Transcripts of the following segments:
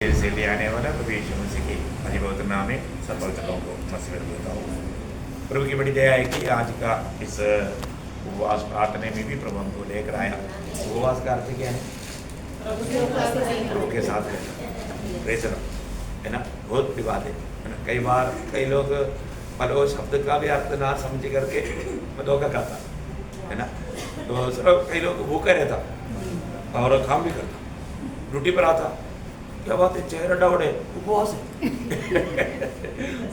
से ले आने वाला प्रभु यीशु मसीह के अधिभौत नाम में सब भक्तों को मसीह देता हूँ। प्रभु की बड़ी दया है कि आज का इस उपवास प्रार्थना में भी प्रभु हमको लेकर आया। उपवास का अर्थ क्या है? प्रभु के साथ रहना, है ना। बहुत बड़ी बात है ना। कई बार कई लोग मतलब शब्द का भी अर्थ ना समझ करके धोखा खाता है ना। तो सिर्फ कई लोग भूखा रहता और काम भी करता, ड्यूटी पर आता, क्या बात है चेहरा डाउन है, उपवास है।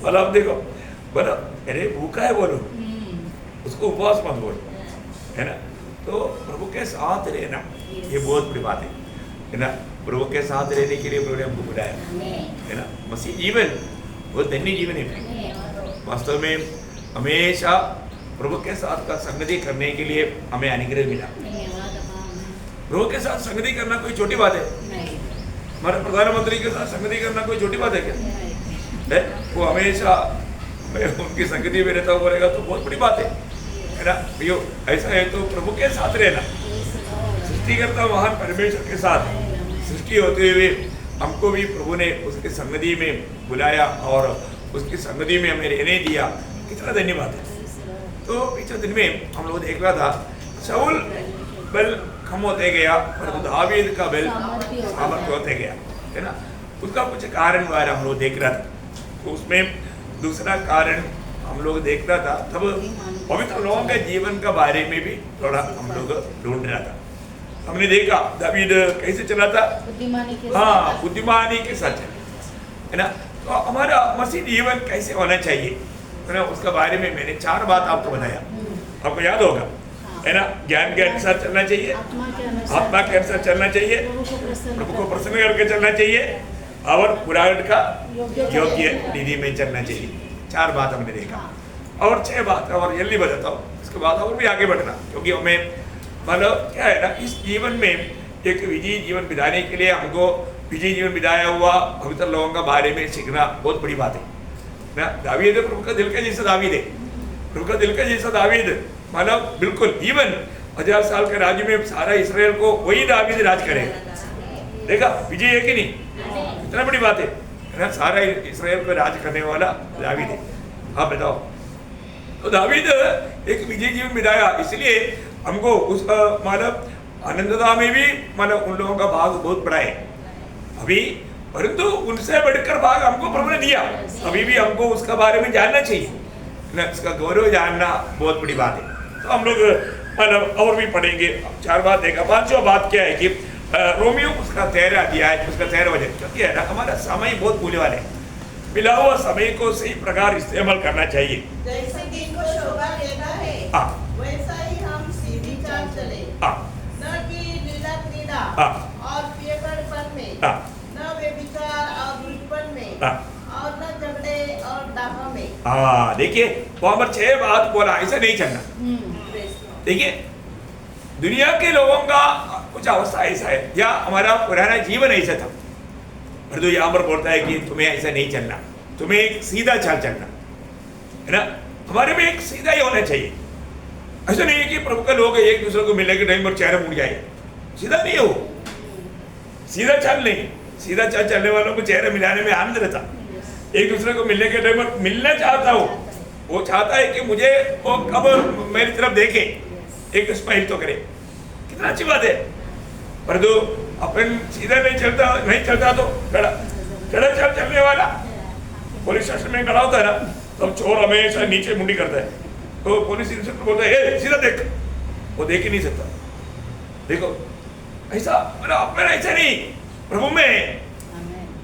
बोला आप देखो, बोला अरे भूखा है बोलो, उसको उपवास मत बोलो, है ना। तो प्रभु के साथ रहना ये बहुत बड़ी बात है ना। प्रभु के साथ रहने के लिए प्रभु ने हमको बुलाया, है ना। मसीह जीवन बहुत धन्य जीवन है। वास्तव में हमेशा प्रभु के साथ का संगति करने के लिए हमें अनुग्रह मिला। प्रभु के साथ संगति करना कोई छोटी बात है? हमारे प्रधानमंत्री के साथ संगति करना कोई छोटी बात है क्या? है वो हमेशा मैं उनकी संगति में रहता बोलेगा तो बहुत बड़ी बात है ना। भैया ऐसा है तो प्रभु के साथ रहना, सृष्टिकर्ता महान परमेश्वर के साथ सृष्टि होते हुए हमको भी प्रभु ने उसकी संगति में बुलाया और उसकी संगति में हमें रहने दिया। कितना धन्यवाद है। तो पिछले दिन में हम लोग देख रहा था शाऊल बल कम होते गया परंतु दावीद का बल सामर्थ्य होते गया, है ना। उसका कुछ कारण वगैरह हम लोग देख रहा था। तो उसमें दूसरा कारण हम लोग देख रहा था तब पवित्र लोगों के जीवन का बारे में भी थोड़ा हम लोग ढूंढ रहा था। हमने देखा दावीद कैसे चला था, हाँ बुद्धिमानी के साथ चला, है ना। तो हमारा मसीह जीवन कैसे होना चाहिए, है ना, उसका बारे में मैंने 4 बात आपको बताया, आपको याद होगा, है ना। ज्ञान के अनुसार चलना चाहिए, आत्मा के अनुसार चलना चाहिए, प्रभु को प्रसन्न करके चलना चाहिए और पुराण का योग्य विधि में चलना चाहिए। 4 बात हमने देखा और 6 बात और जल्दी बताता हूँ, इसके बाद और भी आगे बढ़ना, क्योंकि हमें मतलब क्या है ना, इस जीवन में एक विजयी जीवन बिताने के लिए हमको विजयी जीवन बिताया हुआ पवित्र लोगों का बारे में सीखना बहुत बड़ी बात है ना। दावीद प्रभु का दिल का जैसा दावीद है, प्रभु का दिल का जैसा दावीद मतलब बिल्कुल इवन 1000 साल के राज्य में सारा इसराइल को वही दावीद राज करेगा। देखा विजय है कि नहीं, इतना बड़ी बात है ना। सारा इसराइल को राज करने वाला दावीद है। आप बताओ, तो दावीद एक विजय जीवन बिताया, इसलिए हमको उस मतलब आनंदता में भी मतलब उन लोगों का भाग बहुत बड़ा है अभी, परंतु उनसे बढ़कर भाग हमको प्रभु ने दिया। अभी भी हमको उसका बारे में जानना चाहिए ना, उसका गौरव जानना बहुत बड़ी बात है। तो हम लोग मतलब और भी पढ़ेंगे। 4 बात देखा। 5वां बात क्या है कि रोमियो उसका 13 अध्याय उसका 13 वचन, क्योंकि है ना हमारा समय बहुत मूल्यवान है। मिला हुआ समय को सही प्रकार इस्तेमाल करना चाहिए। जैसे दिन को शोभा देता है वैसा ही हम सीधी चाल चले, न कि लीला क्रीड़ा और पियपन में, न व्यभिचार और लुटपन में, और न झगड़े और दाह में। देखिए वहां पर 6 बात बोला, ऐसा नहीं चलना। देखिए दुनिया के लोगों का कुछ अवस्था ऐसा है या हमारा पुराना जीवन ऐसा था, परंतु यहाँ पर बोलता है कि तुम्हें ऐसा नहीं चलना, तुम्हें एक सीधा चाल चलना, है ना। हमारे में एक सीधा ही होना चाहिए। ऐसा नहीं है कि प्रभु का लोग एक दूसरे को मिलने के टाइम पर चेहरा मुड़ जाए, सीधा नहीं हो, सीधा चाल नहीं। सीधा चाल चलने वालों को चेहरा मिलाने में आनंद रहता। एक दूसरे को मिलने के टाइम पर मिलना चाहता हो, वो चाहता है कि मुझे वो कब मेरी तरफ देखे, एक स्माइल तो करे, कितना अच्छी बात है। परंतु अपन सीधा नहीं चलता तो खड़ा चलने वाला पुलिस स्टेशन में खड़ा होता है ना, तो चोर हमेशा नीचे मुंडी करता है, तो पुलिस इंस्पेक्टर बोलता है सीधा देख, वो देख ही नहीं सकता। देखो ऐसा मतलब अपना ऐसा नहीं, प्रभु में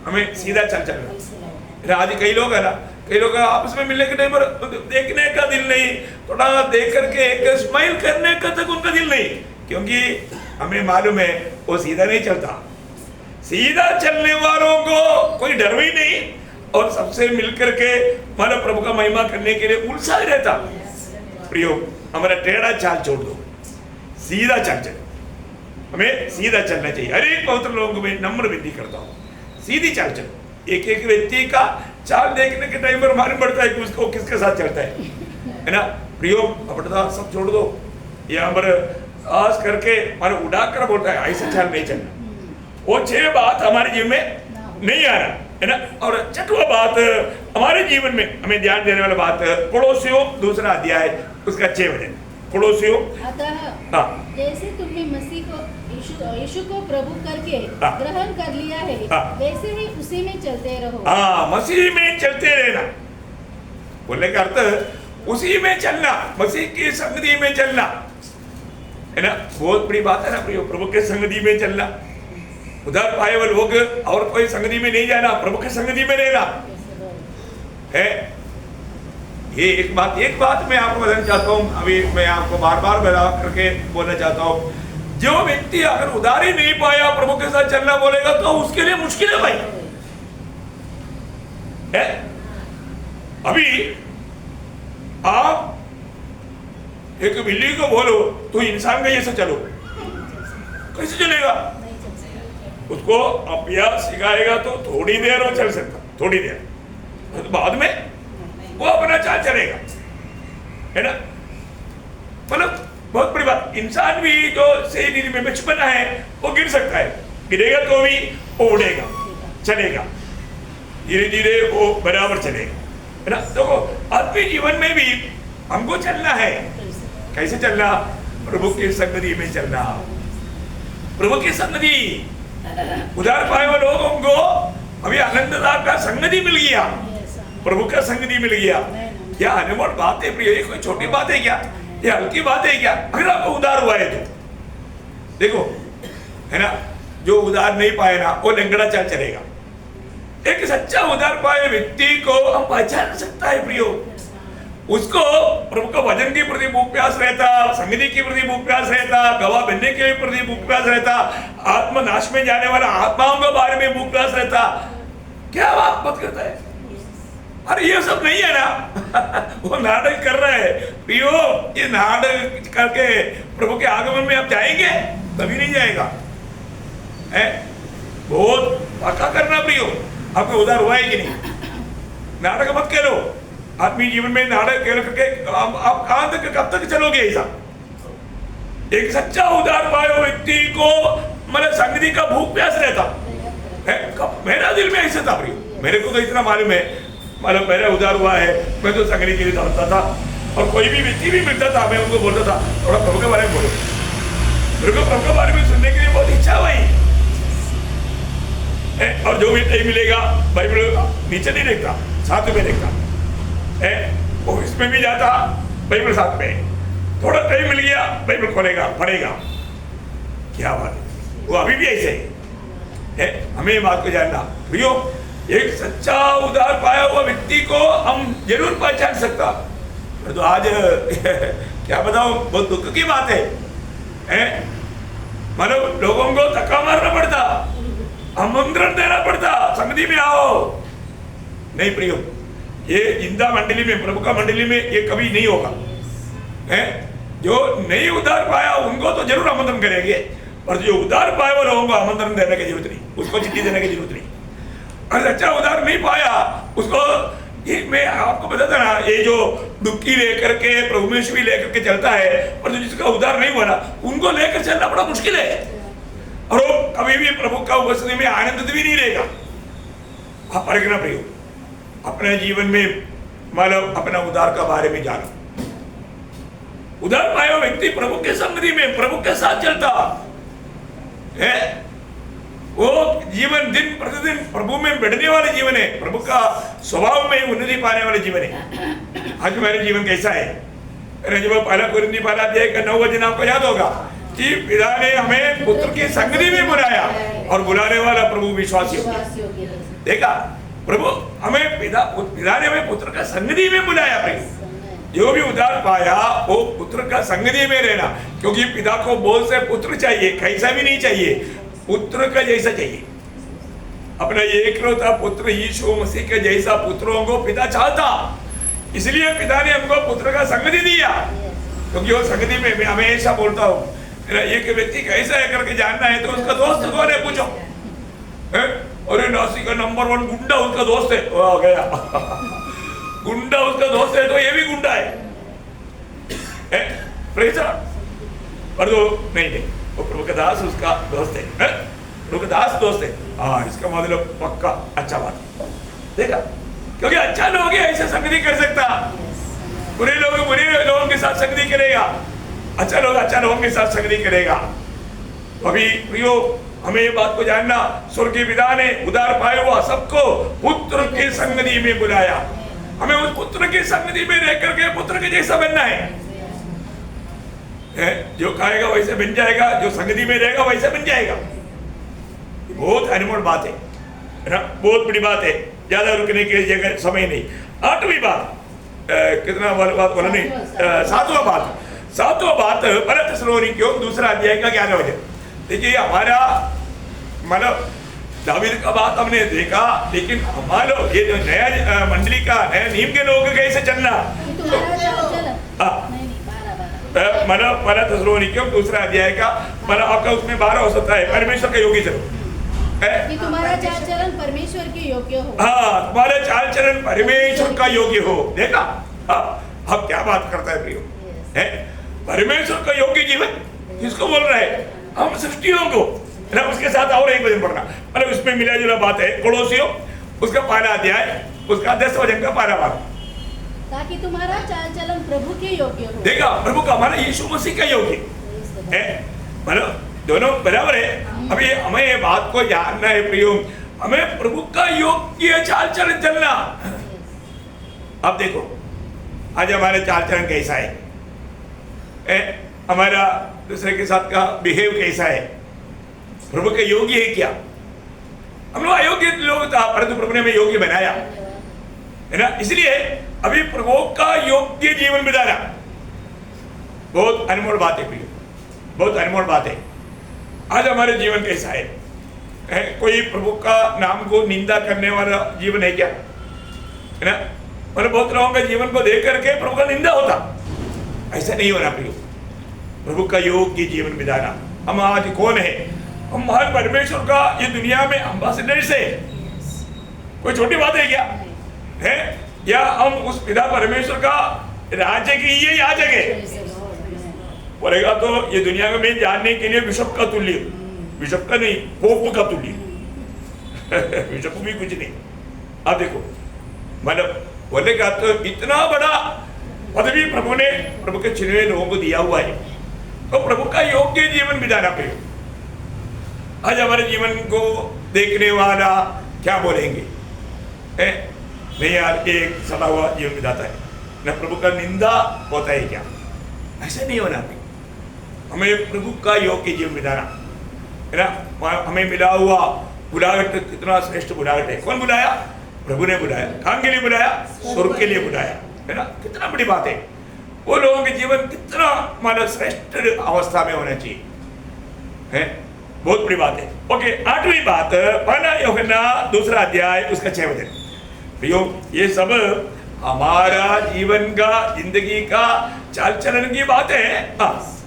हमें सीधा चलना। आज कई लोग है ना, कई लोग आपस में मिलने के टाइम पर देखने का दिल नहीं, थोड़ा देख करके एक स्माइल करने का तक उनका दिल नहीं, क्योंकि हमें मालूम है वो सीधा नहीं चलता। सीधा चलने वालों को कोई डर भी नहीं और सबसे मिलकर के मतलब प्रभु का महिमा करने के लिए उत्साह रहता। प्रियो हमारा टेढ़ा चाल छोड़ दो, सीधा चाल चले, हमें सीधा चलना चाहिए। हर एक पवित्र लोगों को मैं नम्र विनती करता हूँ, सीधी चाल चलो। एक एक व्यक्ति का चाल देखने के टाइम पर मालूम पड़ता है कि उसको किसके साथ चलता है ना। प्रियो अपना सब छोड़ दो, यहाँ पर आस करके मारे उड़ा कर बोलता है ऐसा चाल नहीं चलना। वो 6 बात हमारे जीवन में नहीं आ रहा है ना। और छठवां बात हमारे जीवन में हमें ध्यान देने वाला बात, पड़ोसियों दूसरा अध्याय उसका 6 वचन, पड़ोसियों। अतः हाँ जैसे तुमने मसीह को यीशु को प्रभु करके हाँ। ग्रहण कर लिया है, हाँ। वैसे ही उसी में चलते रहो। हाँ, मसीह में चलते रहना बोलने का अर्थ उसी में चलना, मसीह की संगति में चलना है ना। बहुत बड़ी बात है ना प्रियो, प्रभु के संगति में चलना। उधर पाए हुए लोग और कोई संगति में नहीं जाना, प्रभु के संगति में रहना है। ये एक बात मैं आपको बताना चाहता हूँ, अभी मैं आपको बार बार बता करके बोलना चाहता हूँ। जो व्यक्ति अगर उधार ही नहीं पाया प्रभु के साथ चलना बोलेगा तो उसके लिए मुश्किल है भाई है। अभी आप एक बिल्ली को बोलो तो इंसान का जैसे चलो, कैसे चलेगा? उसको अभ्यास सिखाएगा तो थोड़ी देर वो चल सकता, थोड़ी देर, तो बाद में वो अपना चाल चलेगा है ना। मतलब बहुत बड़ी बात, इंसान भी जो सही नीति में बचपना है वो गिर सकता है, गिरेगा तो भी वो उड़ेगा, चलेगा, धीरे धीरे वो बराबर चलेगा है ना। देखो आत्मिक जीवन में भी हमको चलना है, कैसे चलना? प्रभु की संगति में चलना, प्रभु की संगति। उधार पाए हुए लोगों को अभी आनंददायक का संगति मिल गया, प्रभु का संगति मिल गया। क्या अनमोल बात है प्रिय, ये कोई छोटी बात है क्या? ये हल्की बात है क्या? अगर आपको उधार हुआ है तो देखो है ना, जो उधार नहीं पाए ना वो लंगड़ा चाल चलेगा। एक सच्चा उधार पाए व्यक्ति को हम पहचान सकता है प्रियो, उसको प्रभु का वचन के प्रति भूख प्यास रहता, संगति के प्रति भूख प्यास रहता, गवाह बनने के प्रति भूख प्यास रहता, आत्मा नाश में जाने वाला आत्माओं के बारे में भूख प्यास रहता। क्या बात मत करता है? अरे ये सब नहीं है ना वो नाटक कर रहा है प्रियो। ये नाटक करके प्रभु के आगमन में आप जाएंगे? कभी नहीं जाएगा है। बहुत पक्का करना प्रियो, आपको उधार हुआ है कि नहीं? नाटक मत करो आत्मीय जीवन में, नाटक करके आप कहां तक कब तक चलोगे ऐसा? एक सच्चा उधार पाए व्यक्ति को मतलब संगति का भूख प्यास रहता है। मेरा दिल में ऐसा था प्रियो, मेरे को तो इतना मालूम है, मतलब मेरा उधार हुआ है, मैं तो संगति के लिए दौड़ता था और कोई भी व्यक्ति भी मिलता था मैं उनको बोलता था थोड़ा प्रभु के बारे में बोलो, मेरे को प्रभु के बारे में सुनने के लिए बहुत इच्छा हुई। और जो भी नहीं मिलेगा बाइबल नीचे नहीं देखता, साथ में देखता है, वो इसमें भी जाता बाइबल साथ में, थोड़ा टाइम मिल गया बाइबल खोलेगा पढ़ेगा। क्या बात है, वो अभी भी ऐसे है। हमें बात को जानना प्रियो, एक सच्चा उधार पाया हुआ व्यक्ति को हम जरूर पहचान सकता। तो आज क्या बताओ, बहुत दुख की बात है मतलब लोगों को धक्का मारना पड़ता, आमंत्रण देना पड़ता, संगति में आओ। नहीं प्रियो, ये जिंदा मंडली में, प्रभु का मंडली में ये कभी नहीं होगा है। जो नहीं उधार पाया उनको तो जरूर आमंत्रण करेंगे, और जो उधार पाए वो लोगों को आमंत्रण देने की जरूरत नहीं, उसको चिट्ठी देने की जरूरत नहीं। अगर अच्छा उधार नहीं पाया उसको, ये मैं आपको बताता ना, ये जो दुखी लेकर के प्रभु में भी लेकर के चलता है, और जो जिसका उधार नहीं हुआ ना उनको लेकर चलना बड़ा मुश्किल है, और वो कभी भी प्रभु का उपस्थिति में आनंदित भी नहीं रहेगा। आप परखना प्रियो, अपने जीवन में मतलब अपना उधार का बारे में जानो। उधार पाया व्यक्ति प्रभु के संगति में प्रभु के साथ चलता है, वो जीवन दिन प्रतिदिन प्रभु में बढ़ने वाले जीवन है, प्रभु का स्वभाव में उन्नति पाने वाले जीवन है। आज मेरे जीवन कैसा है? जब पहला कुरिन्थी पहला अध्याय का 9 वचन आपको याद होगा कि पिता ने हमें पुत्र की संगति में बुलाया, और बुलाने वाला प्रभु विश्वासी हो गया। देखा, प्रभु हमें पिता ने हमें पुत्र का संगति में बुलाया। जो भी उधार पाया वो पुत्र का संगति में रहना, क्योंकि पिता को बोझ से पुत्र चाहिए, कैसा भी नहीं चाहिए, पुत्र का जैसा चाहिए। अपना एकलौता पुत्र यीशु मसीह के जैसा पुत्रों को पिता चाहता, इसलिए पिता ने हमको पुत्र का संगति दिया। क्योंकि वो संगति में मैं हमेशा बोलता हूँ, एक व्यक्ति कैसा है करके जानना है तो उसका दोस्त कौन है पूछो। अरे नासिक का नंबर 1 गुंडा उसका दोस्त है, आ गया गुंडा उसका दोस्त है तो ये भी गुंडा है प्रेसा, पर तो नहीं वो प्रभु का दास उसका दोस्त है। प्रभु का दास दोस्त है, हाँ इसका मतलब पक्का अच्छा बात। देखा, क्योंकि अच्छा लोग ऐसे संगति कर सकता, बुरे लोगों के साथ संगति करेगा, अच्छा लोगों के साथ संगति करेगा। अभी प्रियो, हमें ये बात को जानना, स्वर्गीय पिता ने उधार पाए हुआ सबको पुत्र की संगति में बुलाया। हमें उस पुत्र की संगति में रह करके पुत्र के जैसा बनना है। जो खाएगा वैसे बन जाएगा, जो संगति में रहेगा वैसे बन जाएगा। बहुत अनमोल बात है ना, बहुत बड़ी बात है। ज्यादा रुकने की जगह समय नहीं। 8वीं बात, कितना बात बोला नहीं, 7वां बात पहले थिस्सलुनीकियों 2 अध्याय का 11 वचन। देखिए, हमारा मतलब दावीद का बात हमने देखा, लेकिन हमारा ये जो नया मंडली का नया नियम के लोग कैसे चलना, मतलब पहला थिस्सलुनीकियों 2 अध्याय का मतलब आपका उसमें 12 हो सकता है, परमेश्वर का योग्य चलो, कि तुम्हारा चाल चलन परमेश्वर के योग्य हो। हाँ, तुम्हारा चाल चलन परमेश्वर का योग्य हो। देखा, अब क्या बात करता है प्रियो, है परमेश्वर का योग्य जीवन किसको बोल रहा है? हम सृष्टियों को ना। उसके साथ और एक वचन पढ़ना, मतलब उसमें मिला जुला बात है। कोलोसियों उसका 1 अध्याय उसका 10 वचन का 12 भाग, ताकि तुम्हारा चाल चलन प्रभु के योग्य हो। देखा, प्रभु का हमारा यीशु मसीह का योग्य है, मतलब दोनों बराबर है। अभी हमें ये बात को जानना है प्रियो, हमें प्रभु का योग्य चाल चलन चलना। अब देखो, आज हमारे चाल चलन कैसा है, हमारा दूसरे के साथ का बिहेव कैसा है, प्रभु के योग्य है क्या? हम लोग अयोग्य लोग था, परंतु प्रभु ने हमें योग्य बनाया है ना। इसलिए अभी प्रभु का योग्य जीवन बिताना बहुत अनमोल बात है प्रियो, बहुत अनमोल बात है। आज हमारे जीवन कैसा है? कोई प्रभु का नाम को निंदा करने वाला जीवन है क्या? है ना, मतलब बहुत लोगों के जीवन को देख करके प्रभु का निंदा होता, ऐसा नहीं होना प्रियो। प्रभु का योग्य जीवन बिताना। हम आज कौन है? हम महान परमेश्वर का ये दुनिया में एम्बेसडर्स है। कोई छोटी बात है क्या? है या हम उस पिता परमेश्वर का राज्य की ये याचक है? बोलेगा तो ये दुनिया में जानने के लिए बिशप का तुल्य, बिशप का नहीं, पोप का तुल्य बिशप भी कुछ नहीं। अब देखो, मतलब बोलेगा तो इतना बड़ा पदवी प्रभु ने प्रभु के चुने लोगों को दिया हुआ है, तो प्रभु का योग्य जीवन बिताना पे। आज हमारे जीवन को देखने वाला क्या बोलेंगे? नहीं यार, एक सदा हुआ जीवन बिताता है ना, प्रभु का निंदा होता है क्या? ऐसा नहीं होना। हमें प्रभु का योग्य जीवन बिताना है ना। हमें मिला हुआ बुलाहट कितना श्रेष्ठ बुलाहट है। कौन बुलाया? प्रभु ने बुलाया। कहाँ के लिए बुलाया? स्वर्ग के लिए बुलाया, है ना। कितना बड़ी बात है। वो लोगों के जीवन कितना मानो श्रेष्ठ अवस्था में होना चाहिए, है, बहुत बड़ी बात है। ओके, 8वीं बात, पहला यूहन्ना 2 अध्याय उसका 6 वचन। प्रियो, ये सब हमारा जीवन का, जिंदगी का चाल चलन की बात है।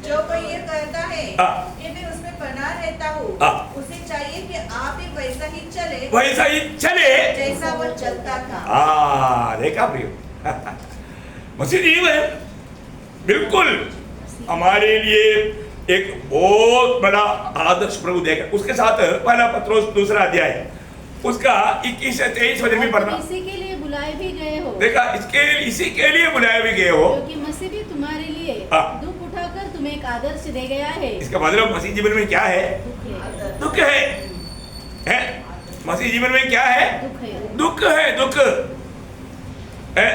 जो कोई ये कहता है कि मैं उसमें बना रहता हूँ, उसे चाहिए कि आप भी वैसा ही चले जैसा वो चलता था। देखा प्रियो, मसीह जीवन बिल्कुल हमारे लिए एक बहुत बड़ा आदर्श प्रभु देगा। उसके साथ पहला पत्रोस 2 अध्याय उसका 21 से 23 वचन में पढ़ना। इसी के लिए बुलाए भी गए हो। देखा, इसी के लिए बुलाए भी गए हो, क्योंकि मसीह भी तुम्हारे लिए दुख उठाकर तुम्हें एक आदर्श दे गया है। इसका मतलब मसीह जीवन में क्या है? दुख है, हैं? मसीह जीवन में क्या है? दुख है, दुख है।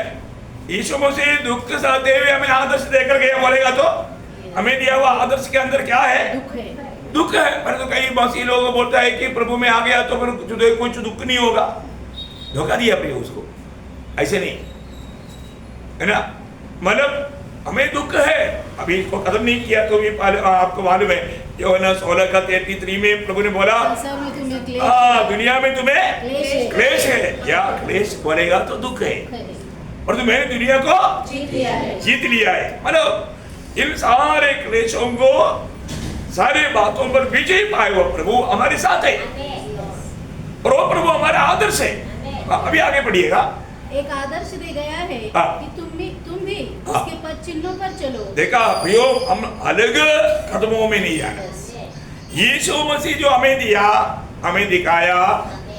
यीशु मसीह दुख सहते हुए हमें आदर्श देकर गया। बोलेगा तो हमें दिया हुआ आदर्श के अंदर क्या है? दुख है। परंतु कई मसीह लोग बोलता है कि प्रभु में आ गया तो फिर कुछ दुख नहीं होगा। धोखा दिया प्रिय उसको, ऐसे नहीं, है ना। मतलब हमें दुख है, अभी इसको खत्म नहीं किया तो भी आपको मालूम है यूहन्ना 16 का 33 में प्रभु ने बोला दुनिया में तुम्हें क्लेश है, या क्लेश बोलेगा तो दुख है, और तो मैंने दुनिया को जीत लिया है। मतलब इन सारे क्लेशों को, सारे बातों पर विजय पाए हुआ प्रभु हमारे साथ है, और वो प्रभु हमारा आदर्श है। अभी आगे पढ़िएगा। एक आदर्श दे गया है कि तुम भी उसके पद चिन्हों पर चलो। देखा प्रियो, हम अलग कदमों में नहीं जाना। यीशु मसीह जो हमें दिया हमें दिखाया,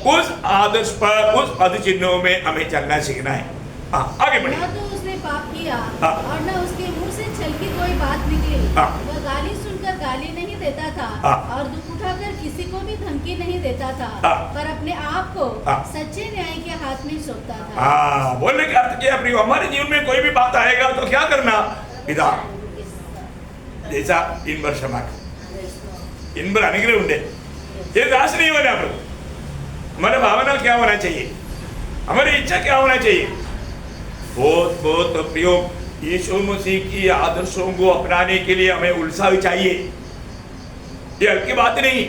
उस आदर्श पर, उस पद चिन्हों में हमें चलना सीखना है। हाँ, आगे बढ़िए। न तो उसने पाप किया हाँ। और न उसके मुंह से छल की कोई बात निकली। हाँ। वह गाली सुनकर गाली नहीं देता था हाँ। और दुख उठाकर किसी को भी धमकी नहीं देता था, हाँ। पर अपने आप को हाँ। सच्चे न्याय के हाथ में सौंपता था। हाँ, बोलने का अर्थ क्या प्रियो, हमारे जीवन में कोई भी बात आएगा तो क्या करना, पिता जैसा इन वर्ष इन पर अनुग्रह उंडे, ये दास नहीं होना। हमारा भावना क्या होना चाहिए, हमारी इच्छा क्या होना चाहिए। बहुत बहुत प्रियो, यीशु मसीह की आदर्शों को अपनाने के लिए हमें उत्साह चाहिए। ये हल्की बात नहीं।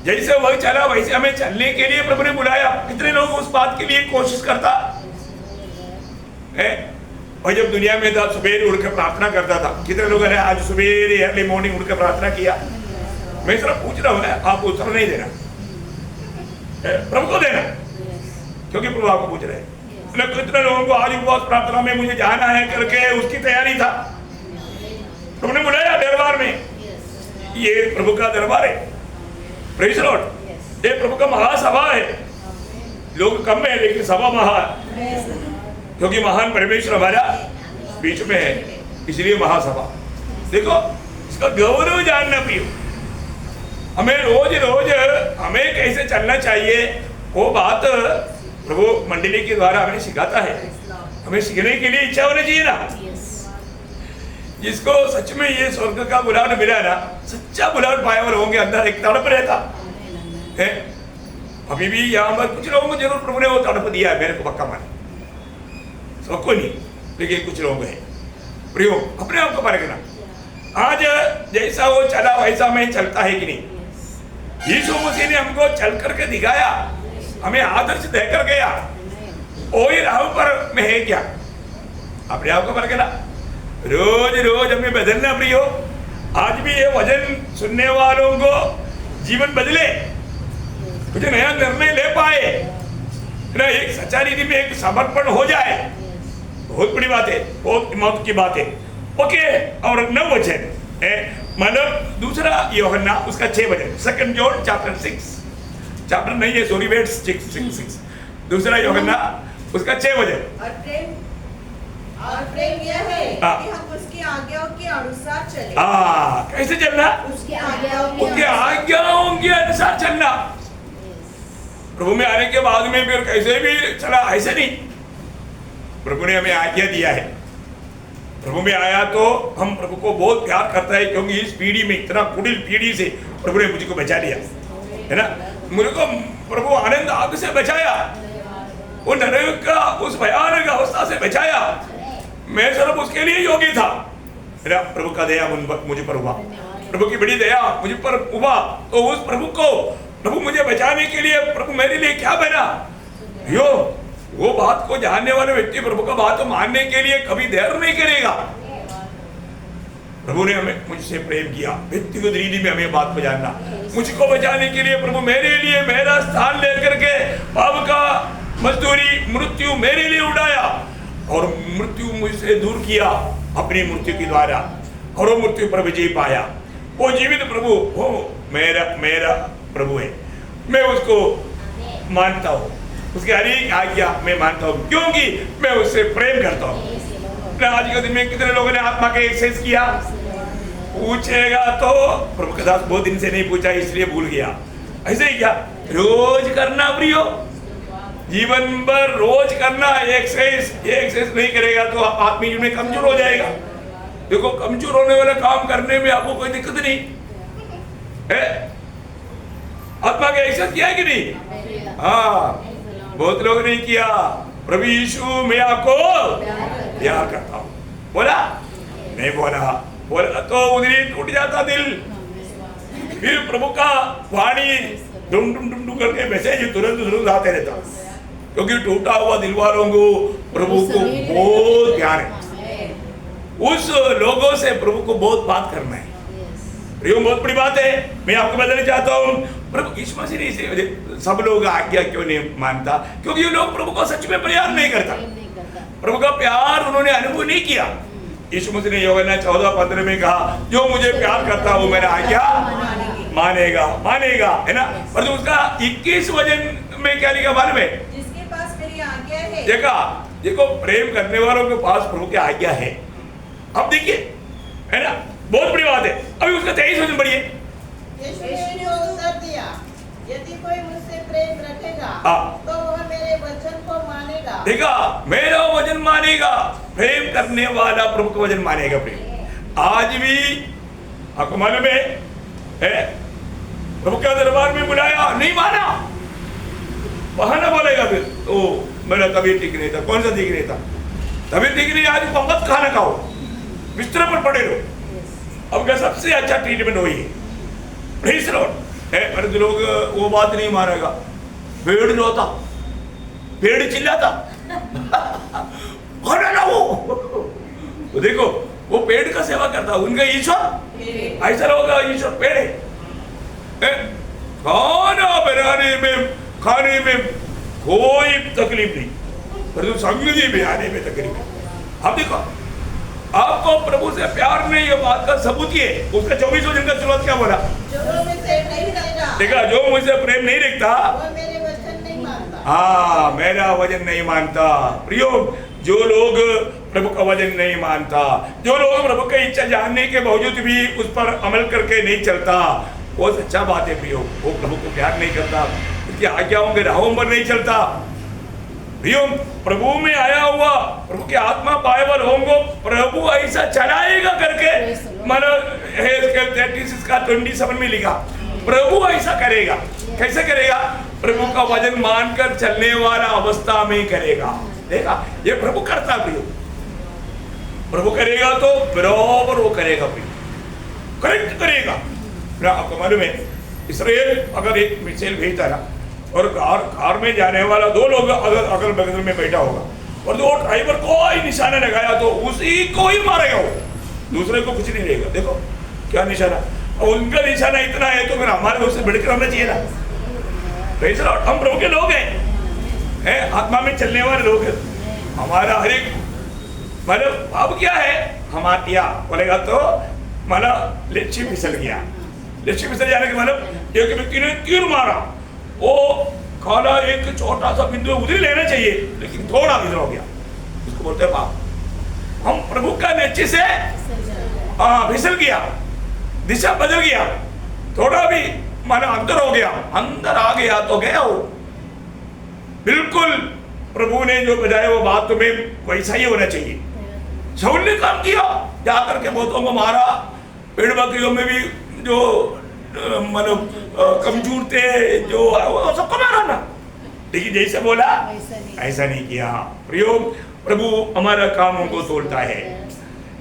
जैसे वह चला वैसे हमें चलने के लिए प्रभु ने बुलाया। कितने लोग उस बात के लिए कोशिश करता है। और जब दुनिया में था, सुबह उठकर प्रार्थना करता था। कितने लोगों ने आज सुबह अर्ली मॉर्निंग उठकर प्रार्थना किया। मैं सिर्फ पूछ रहा हूँ ना, आपको उत्तर नहीं देना, प्रभु को देना, क्योंकि प्रभु आपको पूछ रहे हैं। कितने लोगों को आज उपवास प्रार्थना में मुझे जाना है करके उसकी तैयारी था। प्रभु ने बुलाया दरबार में। ये प्रभु का दरबार है, प्रेज़ द लॉर्ड। ये प्रभु का महासभा है। लोग कम है लेकिन सभा महा है, क्योंकि महान परमेश्वर हमारा बीच में है, इसलिए महासभा। देखो, इसका गौरव जानना प्रियो। हमें रोज रोज हमें कैसे चलना चाहिए, वो बात प्रभु मंडली के द्वारा हमें सिखाता है। हमें सीखने के लिए इच्छा होनी चाहिए ना। जिसको सच में ये स्वर्ग का बुलावा मिला ना, सच्चा बुलावा पाए हुए लोगों के अंदर एक तड़प रहता है। अभी भी यहाँ पर कुछ लोगों को जरूर प्रभु ने वो तड़प दिया है, मेरे को पक्का माने, सबको नहीं, लेकिन कुछ लोग हैं। प्रियो, अपने आप को परखना। आज जैसा वो चला वैसा मैं चलता है कि नहीं। यीशु मसीह ने हमको चल करके दिखाया, हमें आदर्श देकर गया। वही राह पर में है क्या, अपने आप को परखना। रोज रोज हमें बदलना प्रियो। आज भी ये वचन सुनने वालों को जीवन बदले, कुछ नया निर्णय ले पाए ना, एक सच्चा रीति में एक समर्पण हो जाए। बहुत बड़ी बात है, बहुत मौत की बात है। ओके, और 9 वचन मतलब दूसरा यूहन्ना उसका 6 वचन, 2 जॉन चैप्टर 6, चैप्टर नहीं है सॉरी वर्स 6, दूसरा यूहन्ना उसका 6 वचन। और प्रेम यह है कि हम उसकी आज्ञाओं के अनुसार चलें। कैसे चलना, उसकी आज्ञाओं के अनुसार चलना। प्रभु में आने के बाद में फिर कैसे भी चला ऐसे नहीं। प्रभु ने हमें आज्ञा दिया है। प्रभु में आया तो हम प्रभु को बहुत प्यार करता है, क्योंकि इस पीढ़ी में, इतना कुटिल पीढ़ी से प्रभु ने मुझको बचा लिया है ना। मुझे को प्रभु आनंद आग से बचाया, वो नरक का उस भयानक अवस्था से बचाया। मैं सिर्फ उसके लिए योग्य था। मेरा प्रभु का दया मुझे पर हुआ, प्रभु की बड़ी दया मुझे पर हुआ। तो उस प्रभु को, प्रभु मुझे बचाने के लिए प्रभु मेरे लिए क्या बना। यो वो बात को जानने वाले व्यक्ति प्रभु का बात मानने के लिए कभी देर नहीं करेगा। प्रभु ने हमें मुझसे प्रेम किया, व्यक्तिगत रीति में हमें बात को जानना। मुझको बचाने के लिए प्रभु मेरे लिए मेरा स्थान लेकर के पाप का मजदूरी मृत्यु मेरे लिए उड़ाया और मृत्यु मुझसे दूर किया अपनी मृत्यु के द्वारा, और वो मृत्यु पर विजय पाया। वो जीवित प्रभु वो मेरा प्रभु है। मैं उसको मानता हूँ, उसकी हर एक आज्ञा मैं मानता हूँ, क्योंकि मैं उससे प्रेम करता हूँ। आज के दिन में कितने लोगों ने आत्मा का एक्सरसाइज किया, पूछेगा तो प्रभु के साथ बहुत दिन से नहीं पूछा इसलिए भूल गया। ऐसे ही क्या रोज करना प्रियो, जीवन भर रोज करना। एक्सरसाइज नहीं करेगा तो आप आत्मीय जीवन में कमजोर हो जाएगा। देखो, कमजोर होने वाला काम करने में आपको कोई दिक्कत नहीं है। आत्मा का एक्सरसाइज किया कि नहीं? हाँ, बहुत लोग नहीं किया। प्रभु यीशु मैं आपको प्यार करता हूँ बोला, नहीं बोला तो उधर टूट जाता दिल। फिर प्रभु का वाणी डुम डुम डुम डुम करके मैसेज तुरंत आते रहता, क्योंकि टूटा हुआ दिल वालों को प्रभु को बहुत प्यार है। उस लोगों से प्रभु को बहुत बात करना है। प्रियो, बहुत बड़ी बात है। मैं आपको बताना चाहता हूँ, प्रभु यीशु मसीह ने सब लोग आज्ञा क्यों नहीं मानता, क्योंकि ये लोग प्रभु को सच में प्यार नहीं करता। प्रभु का प्यार उन्होंने अनुभव नहीं किया। यीशु मसीह ने यूहन्ना 14:15 में कहा, जो मुझे प्यार करता है वो मेरा आज्ञा मानेगा मानेगा, है ना। पर तो उसका 21 वचन में क्या लिखा मालूम है? जिसके पास मेरी आज्ञा है। देखा, देखो प्रेम करने वालों के पास प्रभु की आज्ञा है। अब देखिए, है ना, बहुत बड़ी बात है। अभी उसका 23 वचन पढ़िए। यीशु ने उत्तर दिया, यदि कोई मुझसे प्रेम रखेगा तो वह मेरे वचन को मानेगा। देखा, मेरा वचन मानेगा। प्रेम करने वाला प्रभु का वचन मानेगा। प्रेम आज भी आपको मालूम है प्रभु के दरबार में बुलाया, नहीं माना, बहाना बोलेगा फिर, ओ मेरा तबीयत ठीक नहीं था। कौन सा ठीक नहीं था? तबीयत ठीक नहीं, आज मत खाना खाओ, बिस्तर पर पड़े रहो। अब क्या सबसे अच्छा ट्रीटमेंट वही है। Praise the Lord. परंतु लोग वो बात नहीं मानेगा। पेड़ रोता, पेड़ चिल्लाता, खाना ना वो देखो, वो पेड़ का सेवा करता, उनका ईश्वर ऐसा लोग ईश्वर पेड़ है। खाना बनाने में, खाने में कोई तकलीफ नहीं, परंतु संगति में आने में तकलीफ है। अब देखो, आपको प्रभु से प्यार नहीं, ये बात का सबूत ये उसका 24 वचन का शुरुआत क्या बोला? जो मुझसे नहीं रखता, देखा, जो मुझसे प्रेम नहीं रखता वह मेरे वचन नहीं मानता। हाँ, मेरा वचन नहीं मानता। प्रियो, जो लोग प्रभु का वचन नहीं मानता, जो लोग प्रभु की इच्छा जानने के बावजूद भी उस पर अमल करके नहीं चलता, वो सच्चा बात है प्रियो, वो प्रभु को प्यार नहीं करता, उसकी आज्ञाओं के राहों पर नहीं चलता। प्रियो, प्रभु में आया हुआ, प्रभु की आत्मा पाएबल होंगे, प्रभु ऐसा चलाएगा करके मानो 27 में लिखा, प्रभु ऐसा करेगा। कैसे करेगा? प्रभु का वचन मानकर चलने वाला अवस्था में करेगा। देखा, ये प्रभु करता प्रियो, प्रभु करेगा तो बराबर वो करेगा प्रियो, करेक्ट करेगा ना। आपको मालूम है, इसराइल अगर एक मिसाइल भेजता ना, और कार में जाने वाला 2 लोग अगर अगल बगल में बैठा होगा और वो ड्राइवर कोई निशाना लगाया तो उसी को ही मारेगा, वो दूसरे को कुछ नहीं रहेगा। देखो क्या निशाना, और उनका निशाना इतना है तो फिर हमारे उससे बढ़कर होना चाहिए ना। Praise the Lord. हम प्रभु के लोग हैं, आत्मा में चलने वाले लोग हैं। हमारा हर एक मतलब अब क्या है, हम आतिया बोलेगा तो मतलब लच्छी फिसल गया। लच्छी फिसल जाने के मतलब एक व्यक्ति ने तीर मारा, वो खाना एक छोटा सा बिंदु उधर लेना चाहिए, लेकिन थोड़ा इधर हो गया, उसको बोलते हैं पाप। हम प्रभु का लच्छी से फिसल गया, दिशा बदल गया, थोड़ा भी माना अंदर हो गया, अंदर आ गया तो गया वो। बिल्कुल प्रभु ने जो बजाया वो बात तुम्हें वैसा ही होना चाहिए। शाऊल ने काम किया, जाकर के बहुतों को मारा, पेड़ बकरियों में भी जो मतलब कमजोर थे जो सबको मारा ना, लेकिन जैसे बोला ऐसा नहीं किया। प्रयोग प्रभु हमारा कामों को तोड़ता है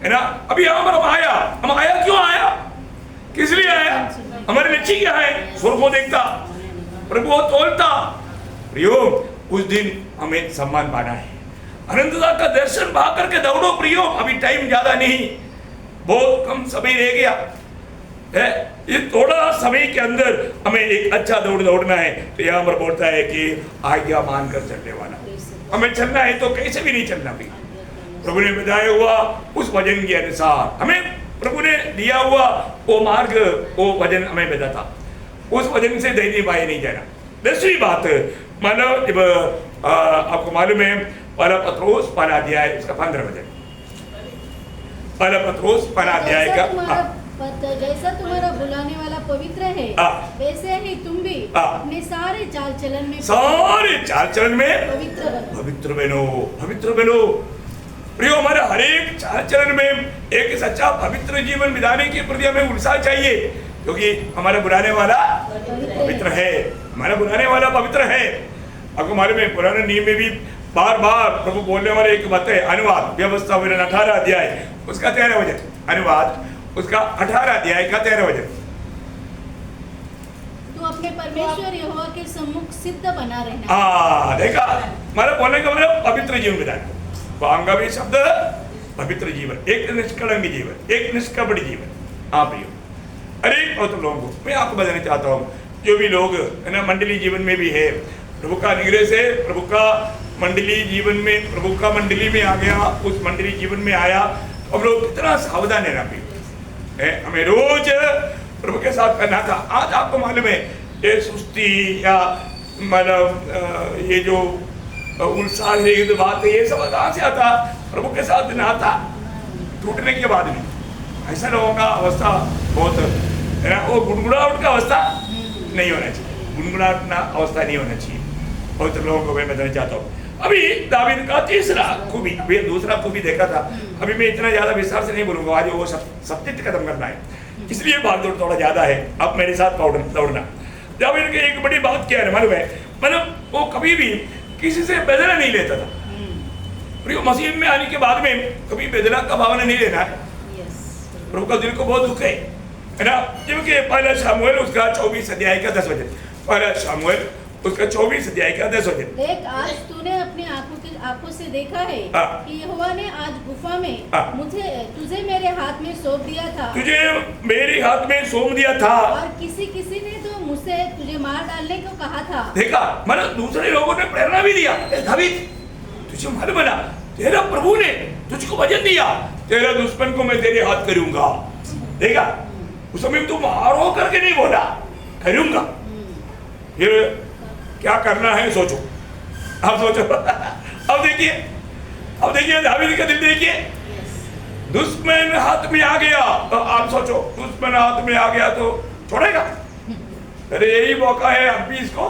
ना। अभी हम आया क्यों आया, किस लिए आया, हमारे लक्ष्य क्या है? स्वर्ग को देखता, प्रभु को तोड़ता। प्रयोग उस दिन हमें सम्मान पाना है, अनंतता का दर्शन पा करके दौड़ो प्रियो। अभी टाइम ज्यादा नहीं, बहुत कम समय रह गया है। ये थोड़ा समय के अंदर हमें एक अच्छा दौड़ दौड़ना है। तो यहाँ पर बोलता है कि आज्ञा मानकर चलने वाला, हमें चलना है तो कैसे भी नहीं चलना भी। प्रभु ने बताया हुआ उस वचन के अनुसार हमें प्रभु ने दिया हुआ वो मार्ग, वो वचन हमें बताता, उस वचन से दैनिक बाई नहीं जाना। दूसरी बात मानो जब आपको मालूम है पहला पत्रोस पहला अध्याय उसका 15 वचन, पहला पत्रोस पहला अध्याय का जैसा तुम्हारा बुलाने वाला पवित्र है वैसे ही तुम भी अपने सारे चाल चलन में पवित्र बनो, पवित्र बनो। प्रियो, हमारे हर एक चाल चलन में एक सच्चा पवित्र जीवन बिताने के प्रति हमें उत्साह चाहिए, क्योंकि हमारा बुलाने वाला पवित्र है, हमारा बुलाने वाला पवित्र है। आपको मालूम है पुराने नियम में भी बार बार प्रभु बोलने वाले एक बात है, अनुवाद व्यवस्था 18 अध्याय उसका 13 वचन, अनुवाद उसका 18 अध्याय का 13 वचन। तू अपने परमेश्वर यहोवा के सम्मुख सिद्ध बना रहना। देखा, मतलब बोलने का मतलब पवित्र जीवन बिताना। वांगा भी शब्द पवित्र जीवन, एक निष्कलंक जीवन, एक निष्कपट जीवन। आप ही अरे बहुत लोगों को मैं आपको बताना चाहता हूँ, जो भी लोग है ना मंडली जीवन में भी है, प्रभु का निग्रह से प्रभु का मंडली जीवन में, प्रभु का मंडली में आ गया, उस मंडली जीवन में आया, अब लोग कितना सावधान है ना भी है। हमें रोज प्रभु के साथ करना था। आज आपको मालूम है ये सुस्ती या मतलब ये जो उत्साह रहित बात है, ये सब कहाँ से आता? प्रभु के साथ नाता टूटने के बाद में ऐसा लोगों का अवस्था बहुत है ना, वो गुनगुनाहट का अवस्था नहीं होना चाहिए, गुनगुनाहट अवस्था नहीं होना चाहिए। बहुत लोगों को मैं बताना चाहता हूँ। अभी दावीद का तीसरा खूबी, अभी दूसरा खूबी देखा था, अभी मैं इतना ज्यादा विस्तार से नहीं बोलूंगा, आज वो सब्जेक्ट खत्म करना है, इसलिए भागदौड़ थोड़ा ज्यादा है। आप मेरे साथ दौड़ना। दावीद की एक बड़ी बात क्या है मालूम है, मतलब वो कभी भी किसी से बदला नहीं लेता था। मसीह में आने के बाद में कभी बदला का भावना नहीं लेना है। प्रभु का दिल को बहुत दुख है ना, क्योंकि पहला शमूएल उसका 24 अध्याय का 10 वचन, पहला शमूएल उसका 24 अध्याय का 10 वचन। देख, आज तूने अपनी आंखों से देखा है कि यहोवा ने आज गुफा में तुझे मेरे हाथ में सौंप दिया था, तुझे मेरे हाथ में सौंप दिया था, और किसी ने तो मुझसे तुझे मार डालने को कहा था। देखा, मतलब दूसरे लोगों ने प्रेरणा भी दिया, दावीद तुझे मालूम बना, तेरा प्रभु ने तुझको वचन दिया, तेरा दुश्मन को मैं तेरे हाथ करूंगा। देखा, उस समय तुम आरोह करके नहीं बोला, करूंगा। फिर क्या करना है सोचो, आप सोचो। अब देखिए दावीद का दिल देखिए, दुश्मन हाथ में आ गया तो आप सोचो, दुश्मन हाथ में आ गया तो छोड़ेगा? अरे यही मौका है, अब भी इसको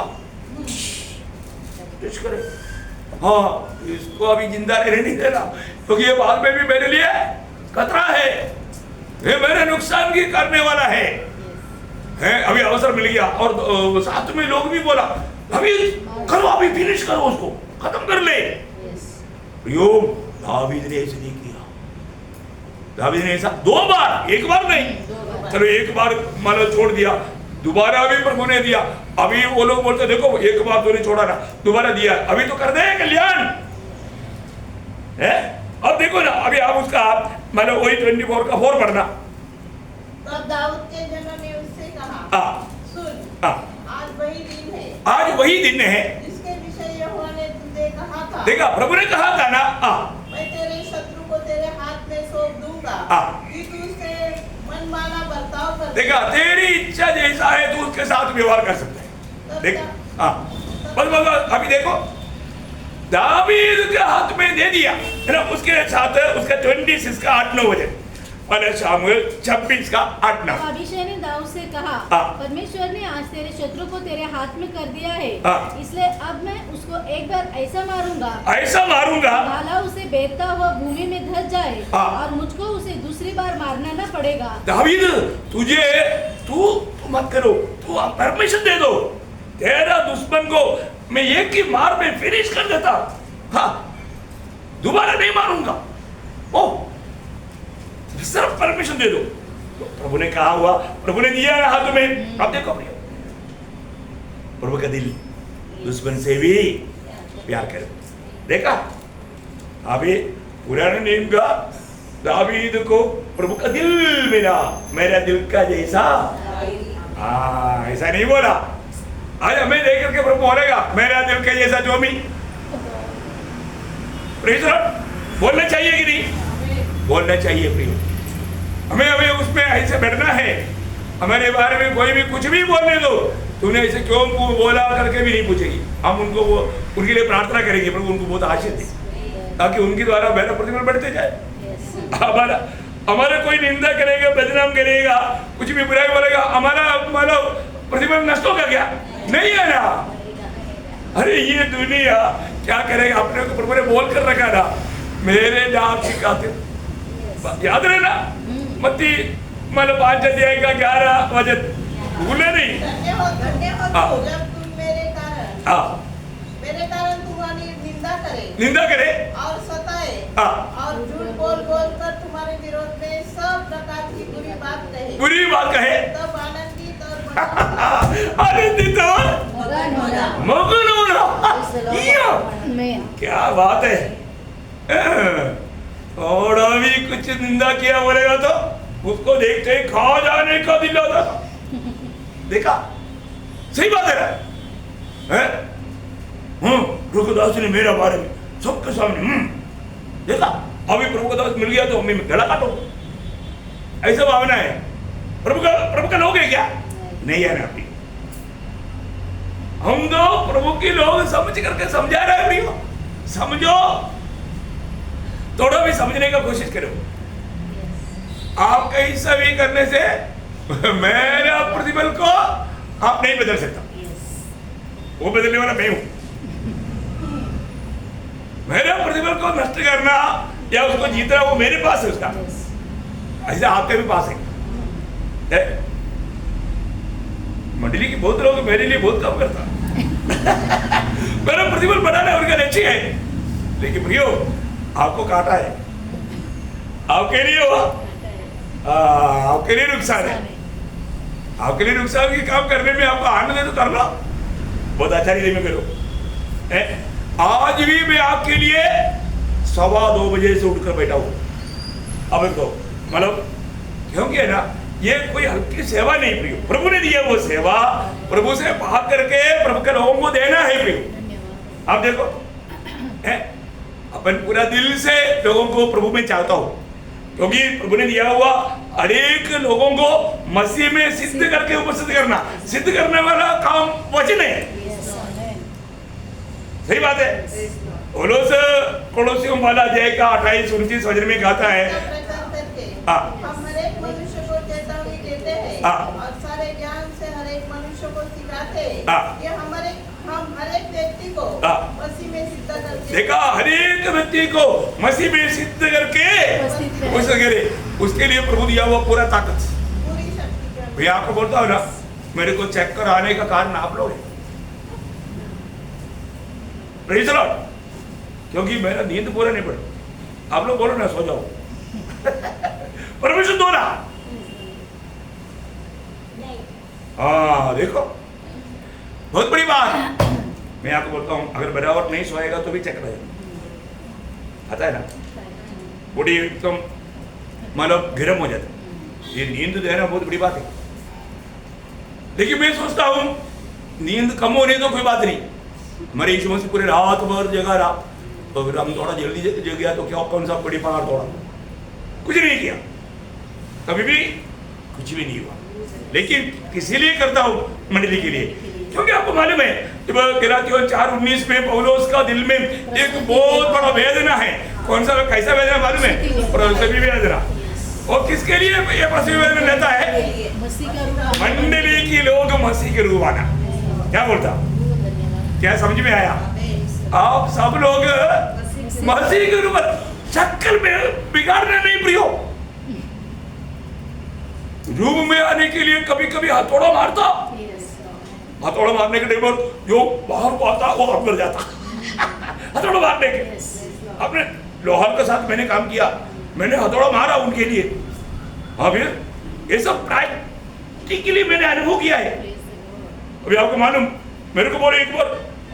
करे, हाँ इसको अभी जिंदा रहने नहीं देना, क्योंकि ये बाद में भी मेरे लिए खतरा है, ये मेरे नुकसान की करने वाला है। अभी अवसर मिल गया और साथ में लोग भी बोला अभी करो, अभी फिनिश करो, उसको खत्म कर ले। दावीद ने ऐसे नहीं किया, दावीद ने ऐसा 2 बार, 1 बार नहीं, चलो 1 बार मतलब छोड़ दिया, दोबारा अभी प्रभु ने दिया। अभी वो लोग बोलते देखो 1 बार तूने छोड़ा ना, दोबारा दिया, अभी तो कर दे कल्याण है। अब देखो ना, अभी आप उसका मतलब वही 24 का 4 पढ़ना। तब दाऊद के जनों ने उससे कहा, सुन, आज वही दिन है, आज वही दिन है जिसके विषय यहोवा ने तुझे कहा था। देखा, प्रभु ने कहा था ना, मैं तेरे शत्रु को तेरे हाथ में सौंप दूंगा, कि तू उससे मनमाना बर्ताव कर। देखा, तेरी इच्छा जैसा है तू उसके साथ व्यवहार कर सकता है। देख, बस अभी देखो, दावीद के हाथ में दे दिया है ना, उसके साथ उसका 26 का 8-9 वचन, पहले शमूएल 26 का 8-9। अभिषय ने दाऊद से कहा, परमेश्वर ने आज तेरे शत्रु को तेरे हाथ में कर दिया है, इसलिए अब मैं उसको एक बार ऐसा मारूंगा भाला उसे बेचता हुआ भूमि में धस जाए, और मुझको उसे दूसरी बार मारना न पड़ेगा। दावीद तू मत करो, तू परमिशन दे दो, तेरा दुश्मन को मैं एक ही मार में फिनिश कर देता, हाँ दोबारा नहीं मारूंगा, सिर्फ परमिशन दे दो। तो प्रभु ने कहा हुआ, प्रभु ने दिया है हाथ में। अब देखो प्रभु का दिल दुश्मन से भी प्यार करे। देखा, अभी पुराने नियम का दावीद को प्रभु का दिल मिला, मेरा दिल का जैसा, ऐसा नहीं बोला। आज हमें देख करके प्रभु बोलेगा मेरा दिल का जैसा जो भी, बोलना चाहिए कि नहीं? बोलना चाहिए प्रिय, हमें उसमें ऐसे बैठना है। हमारे बारे में कोई भी कुछ भी बोलने दो, तूने ऐसे क्यों बोला करके भी नहीं पूछेगी। हम उनके लिए प्रार्थना करेंगे, प्रभु उनको बहुत आशीष दे, ताकि उनके द्वारा मेरा प्रतिफल बढ़ते जाए। हमारा कोई निंदा करेगा, बदनाम करेगा, कुछ भी बुराई बोलेगा, हमारा प्रतिफल नष्ट होगा क्या? नहीं है ना। अरे ये दुनिया क्या करेगा, अपने को प्रभु ने बोल कर रखा ना, मेरे नाम सिखाते, याद रहना। मत्ती 5 अध्याय का 11 वचन भूले नहीं। धन्य हो जब तुम मेरे कारण तुम्हारी निंदा करे और सताए और झूठ बोल कर तुम्हारे विरोध में सब प्रकार की बुरी बात कहे, तब आनंदित और मगन होना। क्या बात है। और अभी कुछ निंदा किया बोलेगा तो उसको देखते ही खा जाने का दिल आता था। देखा, सही बात है। प्रभुदास ने मेरा बारे में सबके सामने देखा, अभी प्रभुदास मिल गया तो हमें गला काटो, ऐसा भावना है। प्रभु का लोग है क्या? नहीं है ना प्रियो। हम तो प्रभु के लोग समझ करके समझा रहे हैं प्रियो। समझो, थोड़ा भी समझने का कोशिश करो। आप कहीं सभी करने से मेरा प्रतिबल को आप नहीं बदल सकता। वो बदलने वाला मैं हूं। मेरा प्रतिबल को नष्ट करना या उसको जीतना वो मेरे पास है उसका। ऐसे आपके भी पास है। मंडली की बहुत लोग मेरे लिए बहुत काम करता मेरा प्रतिबल बढ़ाना उनका लक्ष्य है। लेकिन प्रियो, आपको काटा है, आपके लिए हुआ, आपके लिए नुकसान है। आपके लिए नुकसान के काम करने में आपको आनंद है तो कर लो, बहुत अच्छा रीति में करो। आज भी मैं आपके लिए 2:15 बजे से उठकर बैठा हूँ। अब देखो, मतलब क्योंकि है ना, ये कोई हल्की सेवा नहीं प्रियो, प्रभु ने दिया वो सेवा, प्रभु से भाग करके प्रभु के लोगों को देना है प्रियो। आप देखो, अपन पूरा दिल से लोगों को प्रभु में चाहता हूँ, क्योंकि प्रभु ने दिया हुआ अनेक लोगों को मसीह में सिद्ध करके उपस्थित करना, सिद्ध करने वाला काम वचन है। सही बात है। कोलोसियों वाला अध्याय का 28-29 वचन में कहता है, हम हर एक मनुष्य को चेतावनी देते हैं और सारे ज्ञान से हर एक मनुष्य को सिखाते हैं। ये हम हर एक व्यक्ति को मसीह में सिद्ध करके, देखा, हर एक व्यक्ति को मसीह में सिद्ध करके उसके लिए प्रभु दिया हुआ पूरा ताकत, पूरी शक्ति। भैया आपको बोलता हूँ ना, मेरे को चेक कर आने का कारण आप लोग हैं। Praise the Lord. क्योंकि मेरा नींद पूरा नहीं पड़ा। आप लोग बोलो ना, सो जाओ परमेश्वर दो ना। हाँ देखो, बहुत बड़ी बात। मैं आपको बोलता हूँ, अगर बराबर नहीं सोएगा तो भी चक्कर आएगा, आता है ना, बॉडी एकदम मतलब गर्म हो जाता। ये नींद देना बहुत बड़ी बात है। लेकिन मैं सोचता हूँ नींद कम होने तो कोई बात नहीं। हमारे यीशु मसीह पूरे रात भर जगा रहा, तो फिर हम थोड़ा जल्दी जग गया तो क्या कौन सा बड़ी पहाड़ तोड़ा? कुछ नहीं किया, कभी भी कुछ भी नहीं हुआ। लेकिन किसी लिए करता हूँ, मंडली के लिए, क्योंकि आपको मालूम है गलातियों 4:19 में पौलुस का दिल में एक बहुत बड़ा वेदना है। कौन सा, कैसा वेदना मालूम है? प्रसवी वेदना। और किसके लिए ये प्रसवी वेदना लेता है? मंडली की लोग मसीह के रूप आना। क्या बोलता, क्या समझ में आया? आप सब लोग मसीह के रूप शक्ल में बिगाड़ना नहीं प्रियो। रूप में आने के लिए कभी कभी हथौड़ा मारता, हथौड़ा मारने के टाइम पर जो बाहर को आता वो अंदर जाता हथौड़ा मारने के। अपने लोहार के साथ मैंने काम किया, मैंने हथौड़ा मारा उनके लिए। हाँ भैया, ये सब प्रैक्टिकली मैंने अनुभव किया है। अभी आपको मालूम, मेरे को बोले एक बार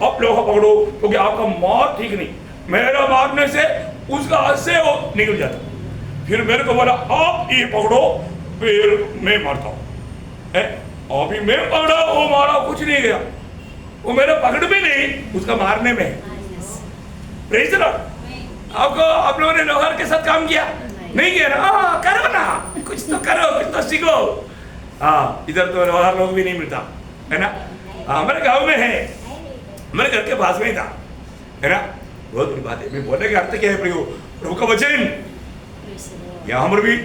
आप लोहा पकड़ो, क्योंकि आपका मार ठीक नहीं। मेरा मारने से उसका हाथ से वो निकल जाता। फिर मेरे को बोला आप ये पकड़ो, फिर मैं मारता हूँ। अभी मैं पकड़ा, वो मारा, कुछ नहीं गया। वो मेरा पकड़ में नहीं, उसका मारने में। Praise the Lord. आपको, आप लोगों ने लोहार के साथ काम किया नहीं किया ना? करो ना, कुछ तो करो, कुछ तो सीखो। हाँ, इधर तो लोहार लोग भी नहीं मिलता है ना। हमारे गांव में है, हमारे घर के पास में ही था, है ना। बहुत बड़ी बात है। मैं बोलने का अर्थ क्या है प्रियो? प्रभु का वचन, यहाँ पर भी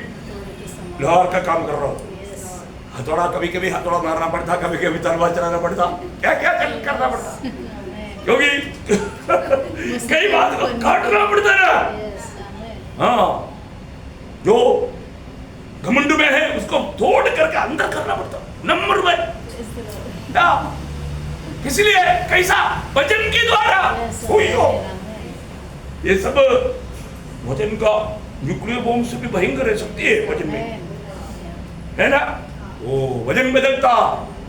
लोहार का काम कर रहा हूँ। हथौड़ा, कभी कभी हथौड़ा मारना पड़ता, कभी कभी तलवार चलाना पड़ता, क्या क्या करना पड़ता, क्योंकि कई बात को काटना पड़ता है ना। हाँ, जो घमंड में है उसको तोड़ करके अंदर करना पड़ता, नंबर 1। इसलिए कैसा? वचन के द्वारा हुई हो। ये सब वचन का न्यूक्लियर बॉम्ब से भी भयंकर है, शक्ति है वचन में, है ना। वो वचन बदलता।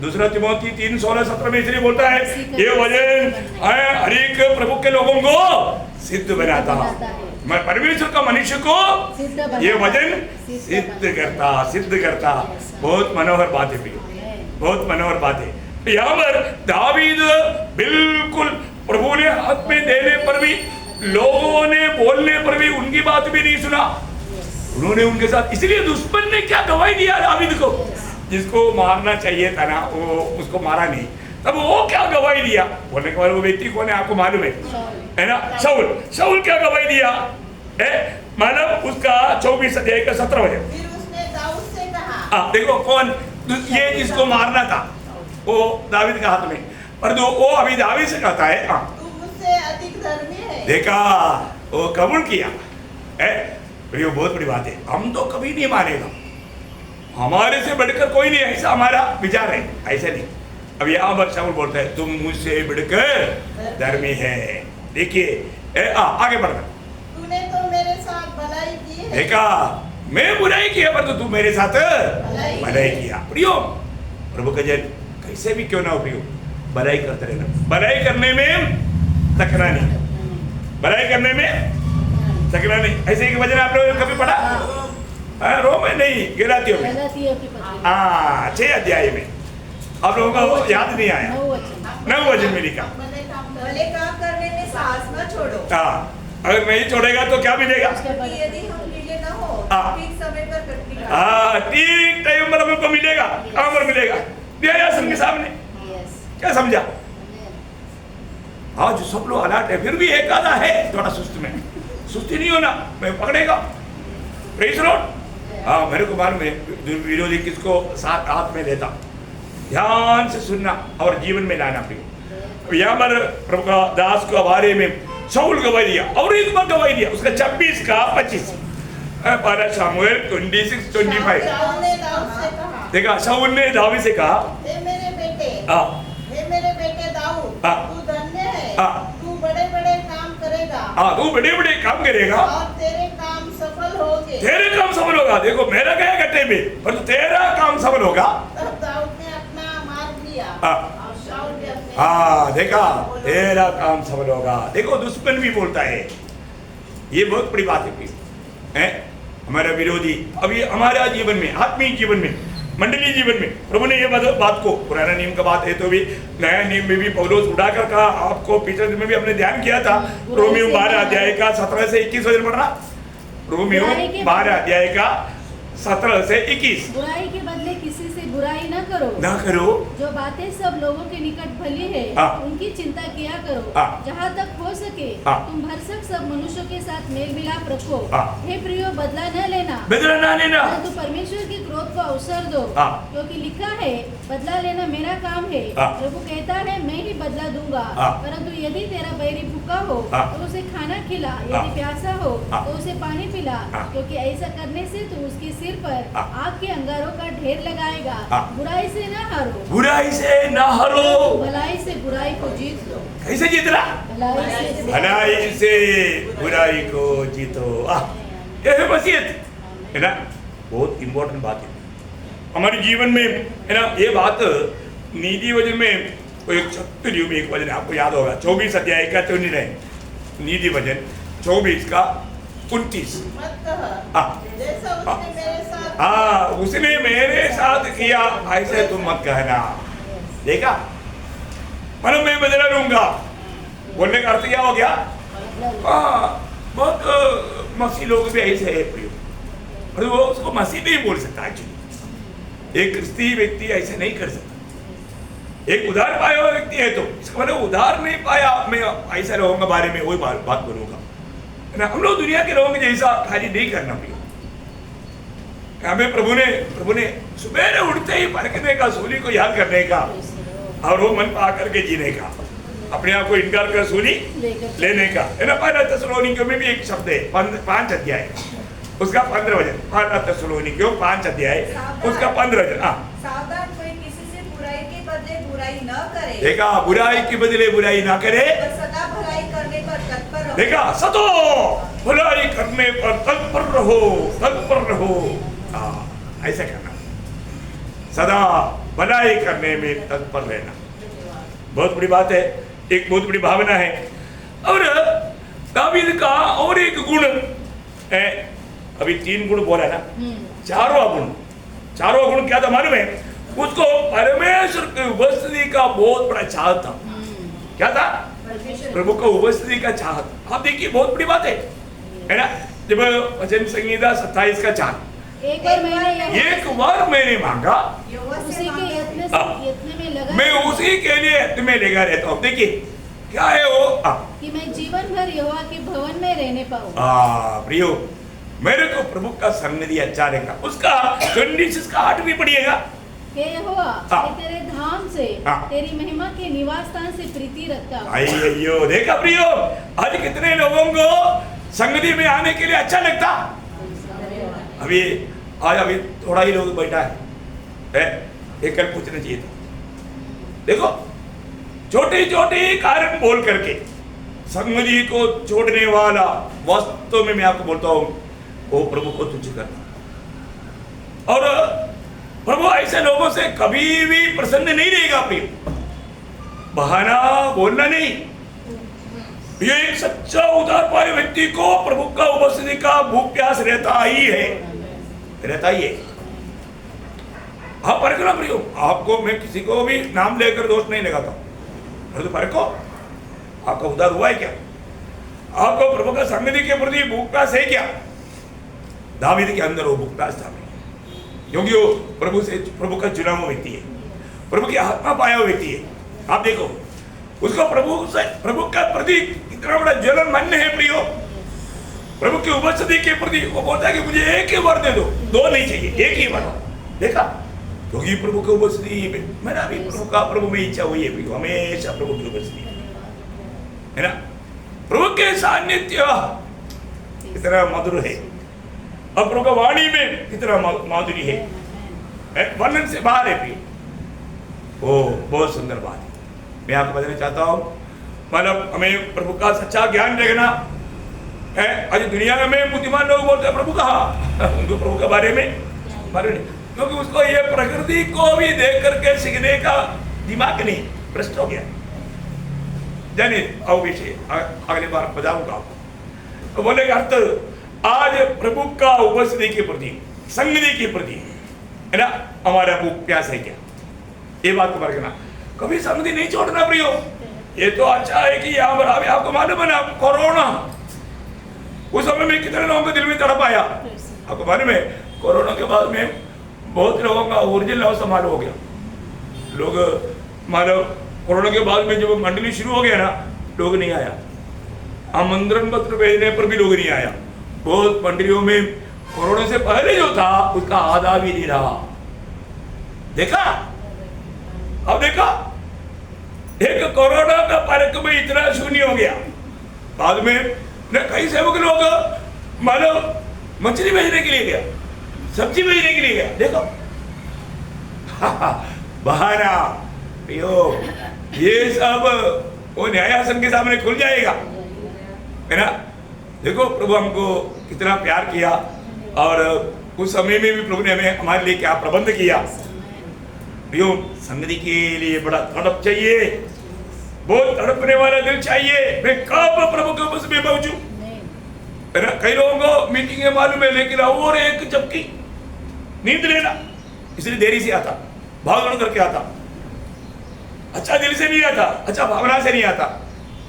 दूसरा तिमोथी 3:16-17 में इसलिए बोलता है, ये वचन हर एक प्रभु के लोगों को सिद्ध बनाता। मैं परमेश्वर का मनुष्य को ये वचन सिद्ध करता। बहुत मनोहर बात है, बहुत मनोहर बात है। यहाँ पर दावीद बिल्कुल प्रभु ने हाथ में देने पर भी, लोगों ने बोलने पर भी उनकी बात भी नहीं सुना। उन्होंने उनके साथ, इसलिए दुश्मन ने क्या गवाही दिया दावीद को, जिसको मारना चाहिए था ना वो उसको मारा नहीं, तब वो क्या गवाही दिया, बोलने के बाद वो व्यक्ति कौन है आपको मालूम है ना, शाऊल क्या गवाही दिया, मतलब उसका 24 अध्याय का 17 वचन। फिर उसने दाऊद से कहा, देखो कौन ये जिसको मारना था वो दावीद के हाथ में, पर वो अभी दावीद से कहता है तू मुझसे अधिक धर्मी है। देखा वो कबूल किया है, ये बहुत बड़ी बात है। हम तो कभी नहीं मानेगा, हमारे से बढ़कर कोई नहीं, ऐसा हमारा विचार है, ऐसे नहीं। अब यहाँ पर शाऊल बोलता है तुम मुझसे बढ़कर धर्मी है। देखिए आगे बढ़ना, तूने तो मेरे साथ भलाई की है। देखा मैं बुराई किया पर तो तू मेरे साथ भलाई किया। प्रियो प्रभु का जन कैसे भी क्यों ना हो प्रियो, भलाई करते रहना, भलाई करने में तकना नहीं, भलाई करने में तकना नहीं। ऐसे ही वचन आप लोगों ने कभी पढ़ा? रोम में नहीं, गलातियों में 6 अध्याय में, आप लोगों को याद नहीं आया, 9 वचन में लिखा, भले काम करने में साहस न छोड़ो। अगर नहीं छोड़ेगा तो क्या मिलेगा? यदि हम ढीले न हो ठीक समय पर कटनी ठीक टाइम पर हमको मिलेगा, काम पर मिलेगा, दिया सबके सामने। क्या समझा? आज सब लोग अलर्ट है, फिर भी एक आधा है थोड़ा सुस्त में, सुस्ती नहीं होना, मैं पकड़ेगा। Praise Lord. मेरे को मालूम है विरोधी किसको साथ हाथ में लेता, ध्यान से सुनना और जीवन में लाना। यहाँ पर प्रभु का दास को बारे में शाऊल गवाही दिया और एक बार गवाही दिया, उसका 26 का 25 12 शमूएल 26-25। देखा शाऊल ने दाऊद से कहा, हे मेरे बेटे दाऊद, तू धन्य है, तू बड़े-बड़े काम करेगा। तू बड़े-बड़े काम करेगा और तेरे काम सफल होंगे। तेरे काम सफल होगा। देखो मेरा गया गड्ढे में, पर तेरा काम सफल होगा। तब दाऊद ने अपना मार्ग लिया और शाऊल ने अपने। देखा तेरा काम सफल होगा। देखो दुश्मन भी बोलता है, ये बहुत बड़ी बात है। हमारा विरोधी अभी हमारा जीवन में, आत्मीय जीवन में, मंडलीय जीवन में प्रभु ने ये बात को, पुराना नियम का बात है तो भी नया नियम में भी पौलुस उठाकर कहा, आपको पिछले दिन में भी हमने ध्यान किया था, रोमियो 12 अध्याय का 17 से 21 वचन पढ़ रहा, रोमियो 12 अध्याय का 17 से 21। बुराई के बदले किसी से बुराई न करो, जो बातें सब लोगों के निकट भली है उनकी चिंता किया करो। जहाँ तक हो सके तुम भरसक सब मनुष्यों के साथ मेल मिलाप रखो। हे प्रियो बदला न लेना, परंतु परमेश्वर के क्रोध को अवसर दो, क्योंकि लिखा है बदला लेना मेरा काम है, प्रभु कहता है मैं ही बदला दूंगा। परंतु यदि तेरा बैरी भूखा हो तो उसे खाना खिला, यदि प्यासा हो तो उसे पानी पिला, क्योंकि ऐसा करने से तू उसके सिर पर आग के अंगारों का ढेर लगाएगा। बुराई से न हारो, भलाई से बुराई को जीत लो। कैसे जीतना? भलाई से बुराई को जीतो। ये है वसीयत, है ना, बहुत इंपॉर्टेंट बात है हमारे जीवन में, है ना। ये बात नीति वचन में एक 70 में एक वचन आपको याद होगा, 24 अध्याय का 29, नीति वचन 24 का 29। उसने मेरे साथ किया ऐसे तुम मत कहना। देखा, मतलब मैं बदला लूंगा, बोलने का अर्थ क्या हो गया? बहुत मसीह लोग भी ऐसे है प्रियो, और वो उसको मसीह नहीं बोल सकता एक्चुअली। एक क्रिस्ती व्यक्ति ऐसे नहीं कर सकता। एक उधार पाया हुआ व्यक्ति है तो इसका मतलब उधार नहीं पाया, मैं ऐसा लोगों के बारे में वही बात बोलूंगा, है ना। हम लोग दुनिया के लोगों के जैसा खाली नहीं करना प्रियो। हमें प्रभु ने सुबह उठते ही परखने का, सूली को याद करने का और वो मन पा करके जीने का, अपने आप को इनकार कर सूली लेने का, है ना। 1 थिस्सलुनीकियों में भी एक शब्द है, 5 अध्याय उसका 15 वचन, 1 थिस्सलुनीकियों 5 अध्याय उसका 15 वचन। सावधान, कोई किसी से बुराई के बदले बुराई न करे। देखा, बुराई के बदले बुराई ना करे, सदा भलाई करने पर तत्पर रहो। देखा, सदा भलाई करने पर तत्पर रहो। ऐसा करना, सदा भलाई करने में तत्पर रहना, बहुत बड़ी बात है, एक बहुत बड़ी भावना है। और दावीद का और एक गुण है, अभी 3 गुण बोला ना, चारों गुण क्या था मालूम है? उसको परमेश्वर की उपस्थिति का बहुत बड़ा चाह था। क्या था? प्रभु को उपस्थिति का चाहत। आप देखिए बहुत बड़ी बात है ना। जब भजन संहिता 27 का 4 एक बार मैंने मांगा, उसी के यत्न में लगा, मैं उसी के लिए यत्न में लगा रहता हूँ। देखिए क्या है वो कि मैं जीवन भर यहोवा के भवन में रहने पाऊँ। प्रियो, मेरे को प्रभु का संगति अच्छा रहेगा। उसका 26 का 8 भी पढ़िएगा। हे यहोवा, मैं तेरे धाम से तेरी महिमा के निवास स्थान से प्रीति रखता हूँ। अयो देखा प्रियो, आज कितने लोगों को संगति में आने के लिए अच्छा लगता। अभी थोड़ा ही लोग बैठा है, एक कल पूछना चाहिए था। देखो छोटे छोटे कारण बोल करके संगति को छोड़ने वाला, वास्तव में मैं आपको बोलता हूं वो प्रभु को तुच्छ करता। और प्रभु ऐसे लोगों से कभी भी प्रसन्न नहीं रहेगा। प्रिय, बहाना बोलना नहीं। ये एक सच्चा उदार पाए व्यक्ति को प्रभु का उपस्थिति का भूख प्यास रहता ही है। आप परखना प्रियो, आपको मैं किसी को भी नाम लेकर दोष नहीं लगाता, तो परखो आपका उद्धार हुआ है क्या? आपको प्रभु का संगति के प्रति भूख प्यास है क्या? दावीद के अंदर वो भूख प्यास था, क्योंकि वो प्रभु का चुना हुआ व्यक्ति है, प्रभु की आत्मा पाया हुआ व्यक्ति है। आप देखो उसको प्रभु का प्रति इतना बड़ा जलन मन है प्रियो। प्रभु की उपस्थिति के प्रति वो बोलता है कि मुझे एक ही वर दे दो, दो नहीं चाहिए, एक ही वर। देखा, क्योंकि प्रभु की उपस्थिति में मेरा भी प्रभु में इच्छा हुई है, हमेशा प्रभु की उपस्थिति है ना। प्रभु के सान्निध्य कितना मधुर है, और प्रभु का वाणी में कितना माधुरी है, वर्णन से बाहर है प्रिय। वो बहुत सुंदर बात है। मैं आपको बताना चाहता हूँ, मतलब हमें प्रभु का सच्चा ज्ञान रखना है। आज दुनिया में बुद्धिमान लोग बोलते हैं प्रभु कहाँ, उनको प्रभु के बारे में क्योंकि उसको ये प्रकृति को भी देख करके सीखने का दिमाग नहीं, भ्रष्ट हो गया। जाने आओ विषय अगले बार बताऊंगा आपको। तो बोलेगा अर्थ आज प्रभु का उपस्थिति के प्रति, संगति के प्रति है ना, हमारा भूख प्यास है क्या? ये बात को परखना, कभी संगति नहीं छोड़ना प्रियो। ये तो अच्छा है कि यहाँ पर अभी आपको मालूम है ना, कोरोना उस समय में कितने लोगों के दिल में तड़प आया। आपको मालूम है कोरोना के बाद में बहुत लोगों का ओरिजिनल अवस्था मालूम हो गया। लोग मानो कोरोना के बाद में जब मंडली शुरू हो गया ना, लोग नहीं आया, आमंत्रण पत्र भेजने पर भी लोग नहीं आया। बहुत मंडलियों में कोरोना से पहले जो था उसका आधा भी नहीं रहा। देखा, अब देखा एक कोरोना का पार्क में इतना शून्य हो गया। बाद में कई सेवक लोग मानो मछली बेचने के लिए गया, सब्जी बेचने के लिए गया। देखो बहाना यो, ये सब वो न्यायासन के सामने खुल जाएगा, है ना। देखो प्रभु हमको कितना प्यार किया, और उस समय में भी प्रभु ने हमें हमारे लिए क्या प्रबंध किया। यो संगति के लिए बड़ा तड़प चाहिए, बहुत तड़पने वाला दिल चाहिए। मैं कब प्रभु के उपस्थिति में पहुंचूं, है ना। कई लोगों को मीटिंग है मालूम है, लेकिन और एक झपकी नींद लेना, इसलिए देरी से आता, भाग दौड़ करके आता, अच्छा दिल से नहीं आता, अच्छा भावना से नहीं आता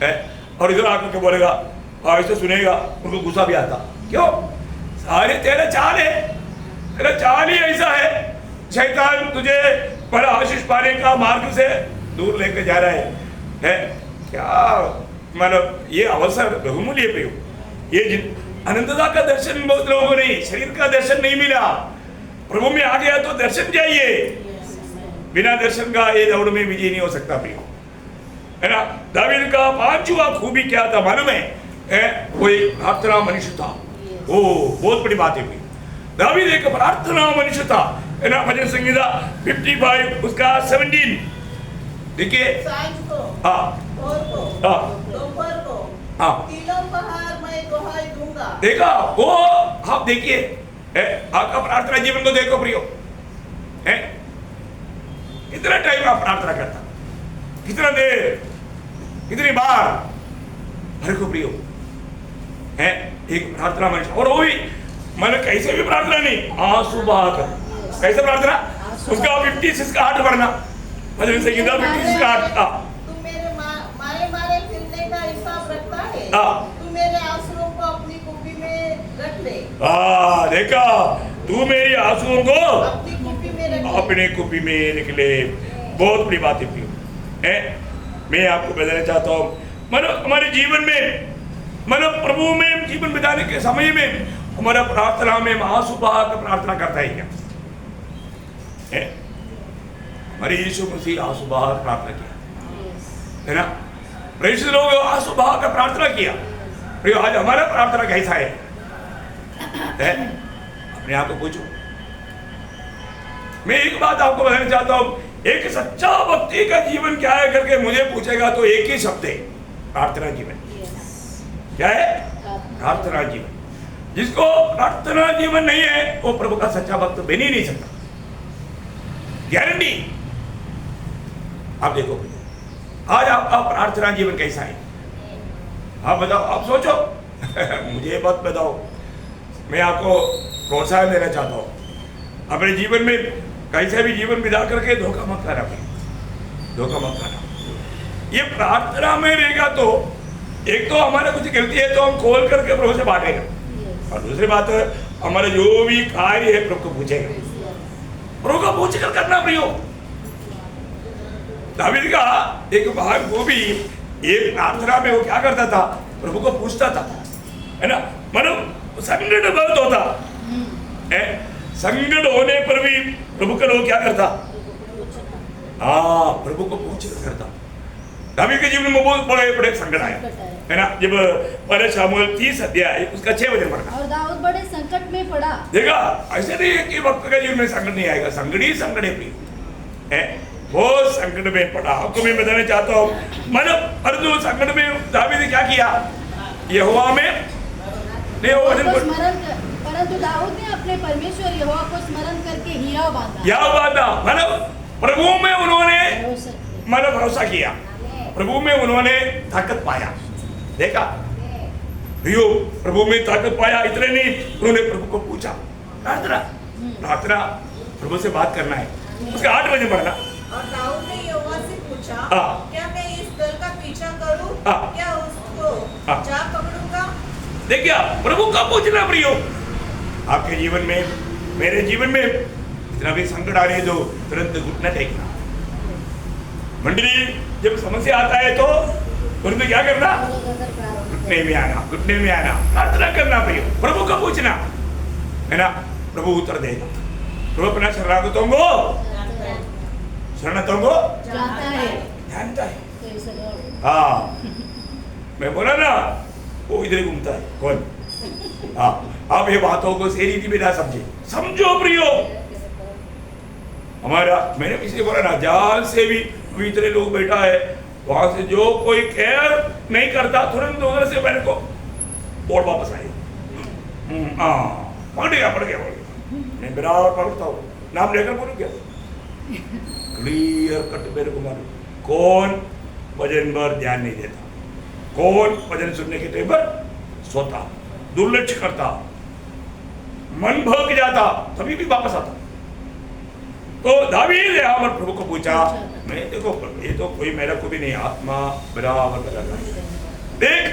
है। और इधर आकर के बोलेगा, ऐसे सुनेगा, उनको गुस्सा भी आता। क्यों? सारे तेरा चाल है, तेरा चाल ही ऐसा है। शैतान तुझे बड़ा आशीष पाने का मार्ग से दूर लेकर जा रहा है क्या? मतलब ये अवसर बहुमूल्य पे हो। ये अनंतता का दर्शन बहुत लोगों को नहीं, शरीर का दर्शन नहीं मिला। प्रभु में आ गया तो दर्शन चाहिए, बिना दर्शन का ये दौड़ में विजय नहीं हो सकता प्रिय, है ना। दावीद का 5वां खूबी क्या था मालूम है? वो एक प्रार्थना मनुष्य था। ओ बहुत बड़ी बात है प्रिय, दावीद एक प्रार्थना मनुष्य था, है ना। भजन संहिता 55 उसका 17 देखिए। सांझ को, भोर को, दोपहर को, तीनों पहर मैं दुहाई दूंगा। देखा वो, आप देखिए आपका प्रार्थना जीवन को देखो प्रियो, है कितना टाइम आप प्रार्थना करता, कितना देर, कितनी बार, हर को प्रियो है एक प्रार्थना मनुष्य। और वो भी मैंने कैसे भी प्रार्थना नहीं, आंसू बहाकर। कैसे प्रार्थना? उसका 56 का 8 भरना, भजन संहिता 56 का 8। तू मेरे मारे फिरने का हिसाब रखता है, तू मेरे आंसुओं को अपनी कुप्पी में रख देखा, तू मेरी आंसुओं को अपनी कुप्पी में रख अपने कुपी में निकले। बहुत बड़ी बात है। मैं आपको बताना चाहता हूँ, मतलब हमारे जीवन में, मतलब प्रभु में जीवन बिताने के समय में हमारा प्रार्थना में आंसू बहा कर प्रार्थना करता है क्या? हमारे यीशु मसीह आंसू बहा कर प्रार्थना किया, है ना? प्रेषित लोग आंसू बहा कर प्रार्थना किया। आज हमारा प्रार्थना कैसा है? अपने आप को पूछो। मैं एक बात आपको बताना चाहता हूं, एक सच्चा भक्ति का जीवन क्या है करके मुझे पूछेगा तो एक ही शब्द है, प्रार्थना जीवन। क्या है? प्रार्थना जीवन। जिसको प्रार्थना जीवन नहीं है वो प्रभु का सच्चा भक्त बन ही नहीं सकता, गारंटी। आप देखो आज आपका प्रार्थना जीवन कैसा है? आप बताओ, आप सोचो। मुझे मत बताओ, मैं आपको प्रोत्साहन देना चाहता हूँ। अपने जीवन में कैसे भी जीवन बिता करके धोखा मत करना, धोखा मत करना। ये प्रार्थना में रहेगा तो एक तो हमारा कुछ गलती है तो हम खोल करके प्रभु से बांटेगा, और दूसरी बात हमारा जो भी कार्य है प्रभु को पूछेगा, प्रभु को पूछ कर करना। प्रियो, दावीद का एक भाग वो भी एक प्रार्थना में वो क्या करता था, प्रभु को पूछता था, है ना? मतलब संकट बहुत होता है, संकट होने पर भी प्रभु का लोग क्या करता? हाँ, प्रभु को पूछ करता। दावीद के जीवन में बहुत बड़े बड़े संकट आए, है ना? जब पहले शमूएल 30 अध्याय उसका 6 वचन पढ़ा, और दाऊद बड़े संकट में पड़ा। देखा, ऐसे नहीं है कि भक्त के जीवन में संकट नहीं आएगा, संकट ही संकट है। बहुत संकट में पड़ा। आपको मैं बताना चाहता हूँ, मतलब परंतु संकट में दावीद ने क्या किया? यहोवा में नहीं, वो वचन परंतु दाऊद ने अपने परमेश्वर यहोवा को स्मरण करके हियाव बांधा। मतलब प्रभु में उन्होंने मतलब भरोसा किया, प्रभु में उन्होंने ताकत पाया। देखा प्रियो, प्रभु में ताकत पाया। इतने नहीं, उन्होंने प्रभु को पूछा। प्रार्थना प्रभु से बात करना है। उसके 8 बजे पढ़ना। और दाऊद ने यहोवा से पूछा, क्या मैं इस दल का पीछा करूं? क्या उसको जा पकड़ूंगा? देखिए, प्रभु का पूछना प्रियो। आपके जीवन में, मेरे जीवन में इतना भी संकट आ रही है तो तुरंत घुटना टेकना। मंडली जब समस्या आता है तो तुरंत क्या करना? घुटने में आना, घुटने में आना, प्रार्थना करना प्रियो, प्रभु का पूछना, है ना? प्रभु उत्तर देगा। प्रभु अपना शरणागतों को जानता है। हाँ, मैं बोला ना, वो इधर घूमता है। कौन? हाँ, आप ये बातों को सही रीति में ना समझो प्रियो। हमारा, मैंने इसलिए बोला ना, जान से भी इतने लोग बैठा है, वहां से जो कोई केयर नहीं करता तुरंत उधर से मेरे को बोर्ड वापस आए। पढ़ गया। मैं बराबर पढ़ता हूँ, नाम लेकर बोलूँ क्या? क्लियर कट मेरे को मालूम। कौन भजन पर ध्यान नहीं देता, कौन भजन सुनने के टाइम पर सोता, दुर्लक्ष्य करता, मन भग जाता, तभी भी वापस आता। तो दावीद ने यहाँ पर प्रभु को पूछा। मैं देखो, ये तो कोई मेरा को भी नहीं, आत्मा बराबर बदल रहा है। देख,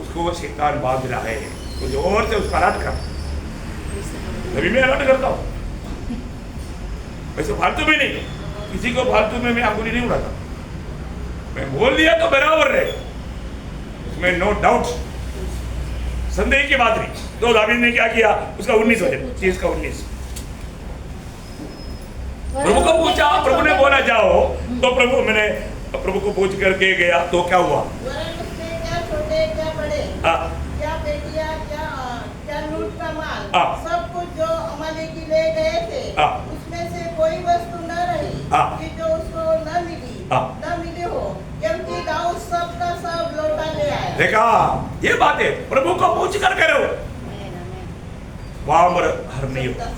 उसको शैतान बांध रहा है, कुछ और से उसका अलर्ट कर। तभी मैं अलर्ट करता हूँ, वैसे फालतू में नहीं। किसी को फालतू में मैं अंगुली नहीं उड़ाता। मैं बोल दिया तो बराबर रहे, उसमें नो डाउट, संदेह की बात नहीं। तो दावीद ने क्या किया? उसका 19 वचन, 30 का 19, प्रभु को पूछा। प्रभु ने बोला जाओ, तो मैंने प्रभु को पूछ करके गया। तो क्या हुआ? क्या छोटे क्या बड़े, क्या बेटियां, क्या लूट का माल, सब कुछ जो अमालेकी ले गए थे, उसमें से कोई वस्तु न रही कि जो उसको न मिली हो, क्योंकि दाऊद सब का सब लौटा ले आया। देखा, ये बात है, प्रभु को पूछ कर करो, वहां पर हर नहीं होगा,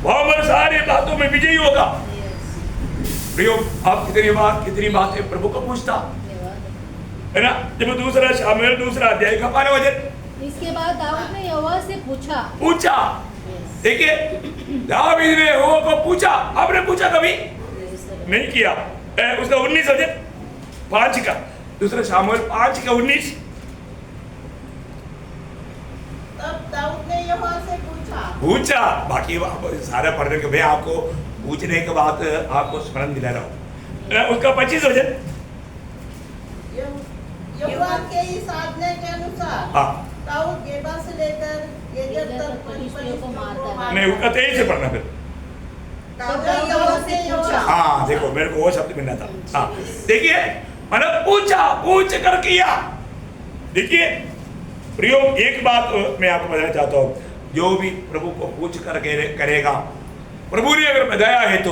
वहां पर सारी बातों में विजयी होगा। प्रियो, आप कितनी बात है प्रभु को पूछता, है ना? जब दूसरा शमूएल 2 अध्याय का 12 वचन, इसके बाद दाऊद ने यहोवा से पूछा। देखिए, दावीद ने यहोवा को पूछा। आपने पूछा कभी? नहीं किया। उसका 19 वचन 5 का, दूसरा शमूएल 5 का 19। दाऊद ने यहोवा से पूछा। बाकी सारा पढ़ने के भाई आपको पूछने के बाद आपको स्मरण दिला रहा हूँ। उसका 25 वचन, यहोवा के इस आज्ञा के अनुसार हाँ दाऊद गेबा से लेकर गेजर तक फलिश्तियों को मारता नहीं, उसका 23 से पढ़ना फिर। दाऊद यहोवा से पूछा। हाँ देखो, मेरे को वो शब्द मिलना था। हाँ देखिए, मैंने पूछ कर किया। देखिए प्रियो, एक बात मैं आपको बताना चाहता हूँ, जो भी प्रभु को पूछ कर करेगा, प्रभु ने अगर बताया है तो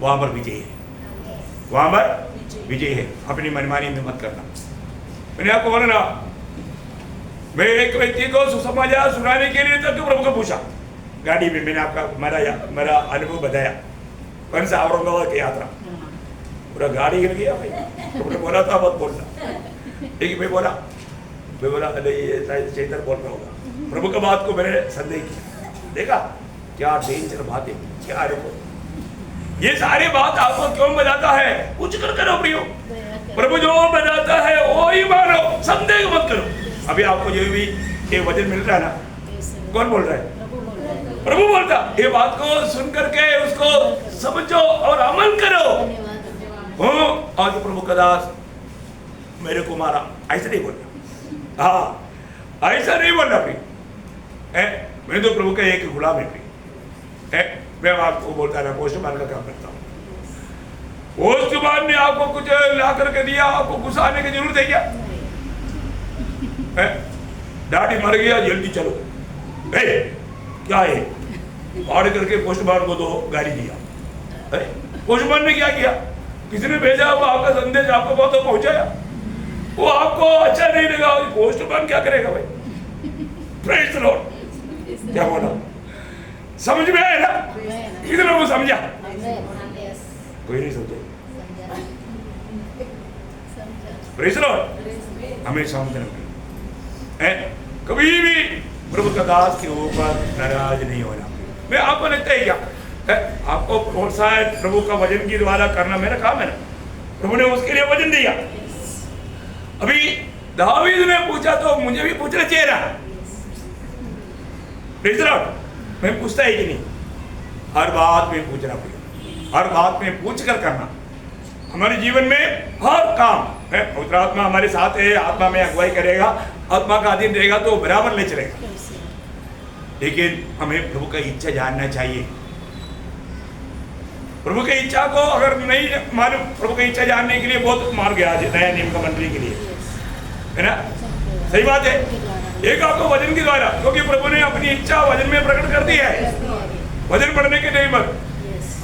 वहां पर विजय है, वहां पर विजय है। अपनी मनमानी में मत करना। मैंने आपको बोला ना, मैं एक व्यक्ति को सुसमाचार सुनाने के लिए तक प्रभु को पूछा गाड़ी में। मैंने आपका मेरा अनुभव बताया, कौन सा औरंगाबाद की यात्रा, पूरा गाड़ी गिर गया भाई। तुमने बोला था मत बोलना, लेकिन मैं बोला अरे ये चैतर बोल रहा होगा। प्रभु का बात को मैंने संदेह किया, देखा क्या डेंजर बात है, क्या रिपोर्ट। ये सारी बात आपको क्यों बताता है? कुछ कर करो प्रियो, प्रभु जो बताता है वो ही मानो, संदेह मत करो। अभी आपको जो भी ये वचन मिल रहा है ना, कौन बोल रहा है? प्रभु बोलता। ये बात को सुन करके उसको समझो और अमल करो। आज प्रभु का दास मेरे को मारा, ऐसा नहीं बोलना। हाँ ऐसा नहीं बोलना प्रिय। मैं तो प्रभु का एक गुलाम है प्रिय। मैं आपको बोलता ना, पोस्टमैन का काम करता हूँ। पोस्टमैन ने आपको कुछ ला करके दिया, आपको गुस्सा आने की जरूरत है क्या? डैडी मर गया, जल्दी चलो। क्या है? ऑर्डर करके पोस्टमैन को दो गाड़ी दिया। पोस्टमैन ने क्या किया? किसी ने भेजा, वो आपका संदेश आपको बहुत पहुंचाया, वो आपको अच्छा नहीं लगा। पोस्टमैन क्या करेगा भाई? Praise the Lord. क्या बोला? समझ में आया ना? कितने लोगों को समझा? कोई नहीं समझे। Praise the Lord. हमें समझना है, कभी भी प्रभु का दास के ऊपर नाराज नहीं होना। मैं आपको लगता है क्या आपको प्रोत्साहित प्रभु का वचन के द्वारा करना मेरा काम है ना? प्रभु ने उसके लिए वचन दिया। अभी दावीद ने पूछा तो मुझे भी पूछना चाहिए ना? Praise the Lord. मैं पूछता है कि नहीं? हर बात में पूछना पड़ेगा, हर बात में पूछ कर करना। हमारे जीवन में हर काम है, पवित्र आत्मा हमारे साथ है, आत्मा में अगुवाई करेगा, आत्मा का अधीन रहेगा तो बराबर ले चलेगा। लेकिन हमें प्रभु का इच्छा जानना चाहिए। प्रभु की इच्छा को अगर नहीं मालूम, प्रभु की इच्छा जानने के लिए बहुत मार्ग है आज नया नियम का मंडली के लिए, है ना? सही बात है। एक आपको वचन के द्वारा, क्योंकि प्रभु ने अपनी इच्छा वचन में प्रकट कर दी है। वचन पढ़ने के टाइम पर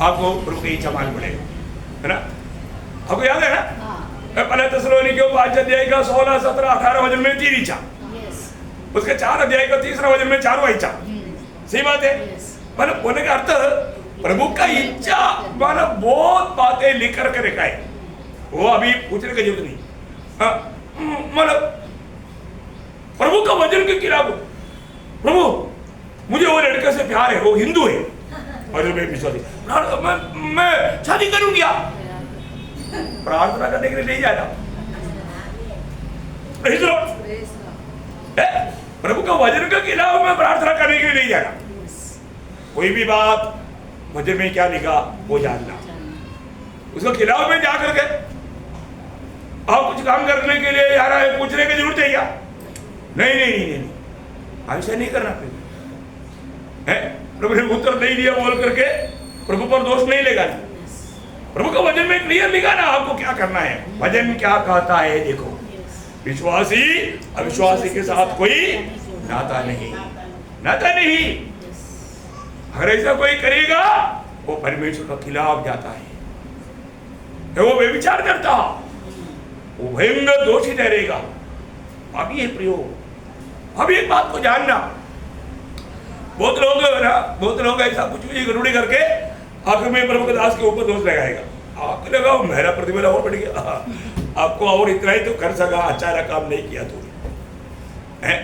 आपको प्रभु की इच्छा मालूम पड़ेगा, है ना? आपको याद है ना? पहले थिस्सलुनीकियों 5 अध्याय का 16, 17, 18 वचन में 3 इच्छा, उसके 4 अध्याय का 3रा वचन में 4वां इच्छा। सही बात है। मतलब बोलने का अर्थ प्रभु का इच्छा मतलब बहुत बातें लिख करके रखा है, वो अभी पूछने की जरूरत नहीं। मतलब प्रभु का वचन के खिलाफ, प्रभु मुझे वो लड़के से प्यार है, वो हिंदू है और मैं विश्वासी, मैं शादी करूंगा, प्रार्थना करने के लिए नहीं जाना। प्रभु का वचन के खिलाफ मैं प्रार्थना करने के लिए नहीं जाना। कोई भी बात वचन में क्या लिखा वो जानना, उसके खिलाफ में जाकर के आप कुछ काम करने के लिए यार पूछने की जरूरत है क्या? नहीं नहीं नहीं नहीं, ऐसा नहीं करना। है प्रभु ने उत्तर नहीं दिया बोल करके प्रभु पर दोष नहीं लगाना। प्रभु का वचन में क्लियर लिखा ना आपको क्या करना है। वचन क्या कहता है देखो, विश्वासी अविश्वासी के साथ कोई नाता नहीं, नाता नहीं। अगर ऐसा कोई करेगा वो परमेश्वर के खिलाफ जाता है, वो व्यभिचार करता, वो भयंकर दोषी ठहरेगा। अभी ये प्रयोग, अभी एक बात को जानना, बहुत लोग ऐसा कुछ भी गड़बड़ी करके आखिर में प्रभु के दास के ऊपर दोष लगाएगा। आपको लगाओ मेरा प्रतिफल और बढ़ गया, आपको और इतना ही तो कर सका, अच्छा काम नहीं किया तो है।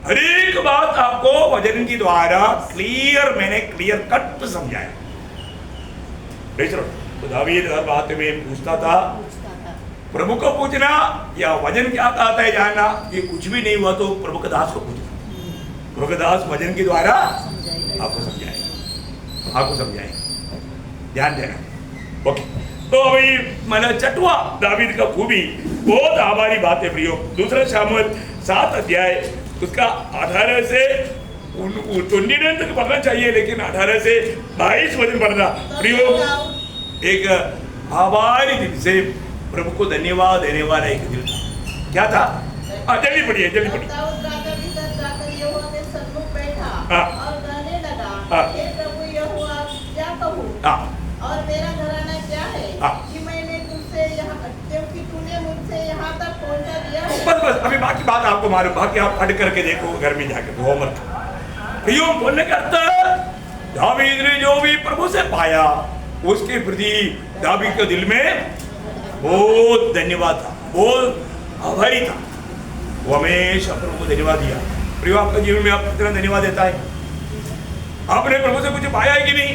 हर एक बात आपको वचन के द्वारा मैंने क्लियर कट समझाया। तो दावीद हर बात में पूछता था, प्रभु को पूछना या वचन क्या कहता है जानना, ये कुछ भी नहीं हुआ तो प्रभु के दास को पूछना। मुरुगदास भजन के द्वारा समझाइए। आपको समझाएंगे। ध्यान देना। ओके, तो अभी मैंने छठवां दावीद का खूबी, बहुत आभारी बात है प्रियो। दूसरा शामुएल 7 अध्याय उसका 18 से 29 तक पढ़ना चाहिए, लेकिन 18 से 22 वचन पढ़ना प्रियो। एक आभारी दिल से प्रभु को धन्यवाद देने वाला एक दिल था। क्या था? जल्दी पढ़िए, जल्दी पढ़िए। दाऊद राजा भीतर जाकर यहोवा के सन्मुख बैठा हाँ। और कहने लगा, हाँ। हे प्रभु यहोवा, क्या कहूँ? और मेरा घराना क्या है हाँ। कि मैंने तुझसे यहाँ, क्योंकि तूने मुझसे यहाँ तक पहुँचा दिया है। बस अभी बाकी बात आपको मालूम, बाकी आप पढ़ करके देखो घर में जाकर होमवर्क। प्रियो, बोलने का अर्थ दावीद ने जो भी प्रभु से पाया उसके प्रति दावीद के दिल में बहुत धन्यवाद था, बहुत आभारी था। वो हमेशा प्रभु को धन्यवाद दिया। प्रियो, आपका जीवन में आप कितना धन्यवाद देता है? आपने प्रभु से कुछ पाया है कि नहीं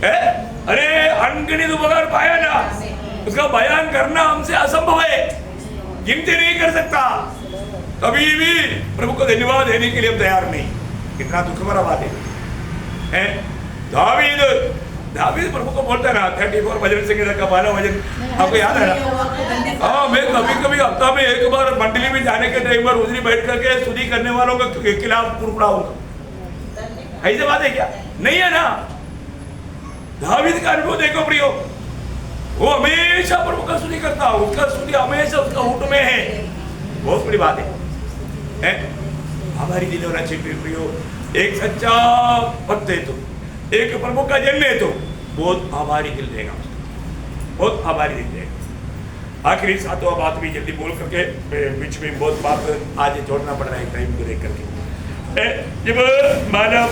है? अरे अनगिनत उपकार पाया ना, उसका बयान करना हमसे असंभव है, गिनती नहीं कर सकता। कभी भी प्रभु को धन्यवाद देने के लिए हम तैयार नहीं। कितना दुख भरा बात है? दावीद प्रभु को बोलता है ना, 34 भजन संगीता का 12 भजन आपको याद है ना? हाँ, मैं कभी हफ्ता में एक बार मंडली में जाने के टाइम पर उधरी बैठ करके स्तुति करने वालों के खिलाफ कुड़कुड़ाऊंगा। ऐसी बात है क्या? नहीं है ना। दावीद का अनुभव देखो प्रियो, वो हमेशा प्रभु का स्तुति करता, उसका स्तुति हमेशा उसका होठ में है। बहुत बड़ी बात है? आभारी दिल होना चाहिए प्रियो। एक सच्चा भक्त है तो, एक प्रभु का जन्म है तो बहुत आभारी दिल देगा, बहुत आभारी दिल देगा। आखिरी 7वां बात भी जल्दी बोल करके, बीच में बहुत बात आज जोड़ना पड़ रहा है टाइम को देख करके। जब मानव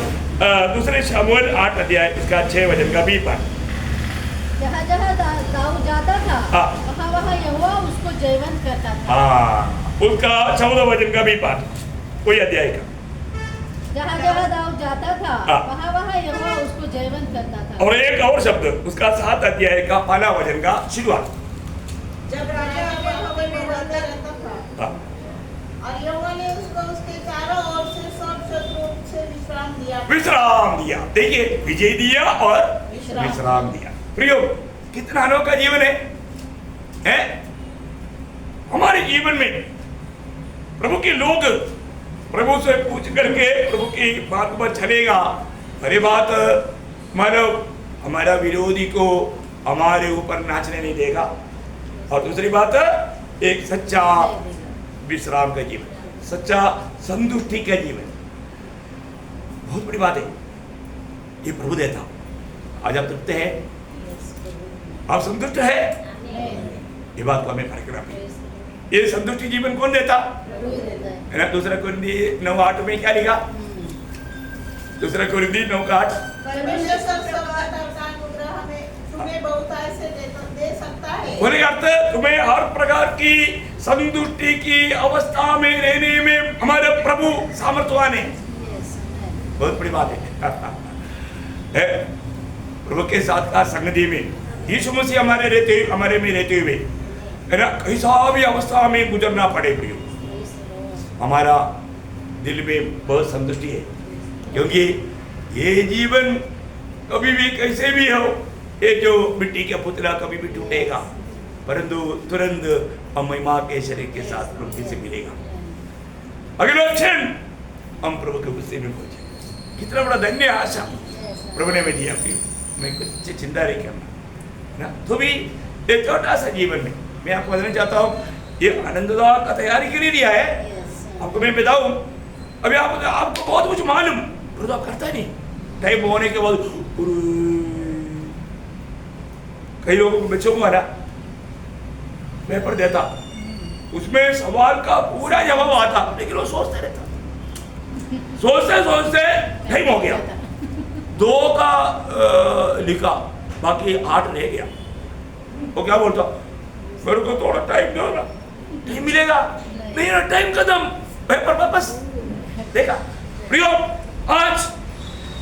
दूसरे शामुएल 8 अध्याय इसका 6 वचन का भी पाठ, जहाँ जहाँ दाऊद जाता था वहाँ यहोवा उसको जयवंत करता था। उसका 14 वचन का भी पाठ, कोई अध्याय का। जहाँ जहाँ दाऊद जाता था वहाँ यहोवा उसको जयवंत करता था। और एक और शब्द उसका 7 अध्याय का 1 वचन का शुरुआत। जब राजा अपने भवन में रहता था और यहोवा ने उसको उसके चारों ओर से सब शत्रुओं से विश्राम दिया। देखिए, विजय दिया और विश्राम दिया। प्रियो, कितना अनोखा जीवन है? हमारे जीवन में प्रभु के लोग प्रभु से पूछ करके प्रभु की बात पर चलेगा। पहली बात, मानव हमारा विरोधी को हमारे ऊपर नाचने नहीं देगा, और दूसरी बात, एक सच्चा विश्राम का जीवन, सच्चा संतुष्टि का जीवन। बहुत बड़ी बात है, ये प्रभु देता। आज आप तृप्त हैं? आप संतुष्ट है? ये बात को हमें फर्क रखना है। ये संतुष्टि जीवन कौन देता है ना? दूसरा कुरिन्थी 9:8 में क्या लिखा? दूसरा कुरिन्थी 9:8, परमेश्वर सब प्रकार का अनुग्रह हमें तुम्हें बहुत ऐसे दे सकता है। बोले अर्थ, तुम्हें हर प्रकार की संतुष्टि की अवस्था में रहने में हमारे प्रभु सामर्थ्यवान है। बहुत बड़ी बात है। प्रभु के साथ का संगति में यीशु मसीह हमारे में रहते हुए है ना, कैसा भी अवस्था में गुजरना पड़े प्रियो, हमारा दिल में बहुत संतुष्टि है। क्योंकि ये जीवन कभी भी कैसे भी हो, ये जो मिट्टी का पुतला कभी भी टूटेगा, परंतु तुरंत हम महिमा के शरीर के साथ प्रभु से मिलेगा। अगले क्षण हम प्रभु के गुस्से में पहुंचे। कितना बड़ा धन्य आशा प्रभु ने में दिया प्रियो। मैं कुछ चिंता नहीं करना ना। तो भी एक छोटा सा जीवन में मैं आपको बताना चाहता हूँ, ये आनंददा का तैयारी के लिए दिया है। आपको मैं बताऊं, अभी आपको बहुत कुछ मालूम, तो आप करता नहीं। टाइम होने के बाद कई लोगों को बच्चों को ना पेपर देता, उसमें सवाल का पूरा जवाब आता, लेकिन वो सोचते रहता, सोचते टाइम हो गया, 2 का लिखा, बाकी 8 रह गया। वो क्या बोलता, मेरे को थोड़ा टाइम दो ना। टाइम मिलेगा नहीं ना, टाइम खत्म, पेपर वापस। देखा प्रियो, आज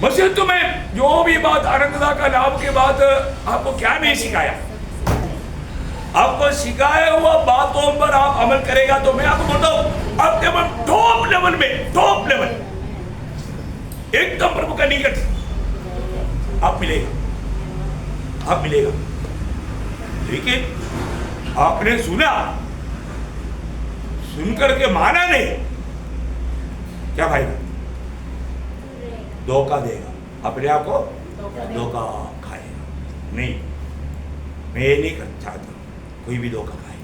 मसीह तुम्हें जो भी बात आनंददा का लाभ के बाद आपको क्या नहीं सिखाया, आपको सिखाया हुआ बातों पर आप अमल करेगा तो मैं आपको बोलता हूँ आप केवल टॉप लेवल एकदम प्रभु का निकट आप मिलेगा। लेकिन आपने सुना, सुनकर के माना नहीं, क्या भाई? धोखा देगा, अपने आप को धोखा खाएगा। नहीं, मैं ये नहीं करना चाहता कोई भी धोखा खाए,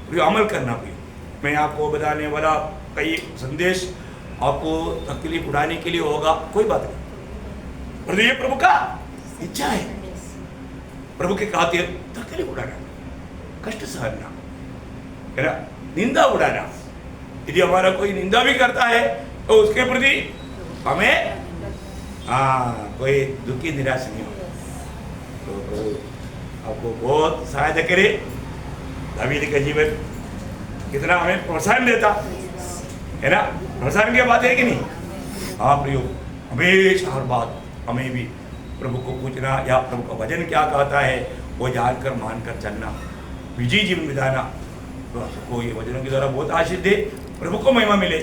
कोई अमल करना कोई। मैं आपको बताने वाला कई संदेश आपको तकलीफ उड़ाने के लिए होगा, कोई बात नहीं, पर ये प्रभु का इच्छा है। प्रभु के खातिर तकलीफ उड़ाना, कष्ट सहना, है ना, निंदा उड़ाना। यदि हमारा कोई निंदा भी करता है तो उसके प्रति हमें कोई दुखी निराश नहीं हो। तो आपको बहुत सहायता करे। दावीद का जीवन कितना हमें प्रोत्साहन देता है ना, प्रोत्साहन की बात है कि नहीं? हाँ प्रियो, हमेशा हर बात हमें भी प्रभु को पूछना, या प्रभु का वचन क्या कहता है वो जानकर मानकर चलना, विजयी जीवन बिताना। तो आपको ये वचनों के द्वारा बहुत आशीष दे, प्रभु को महिमा मिले।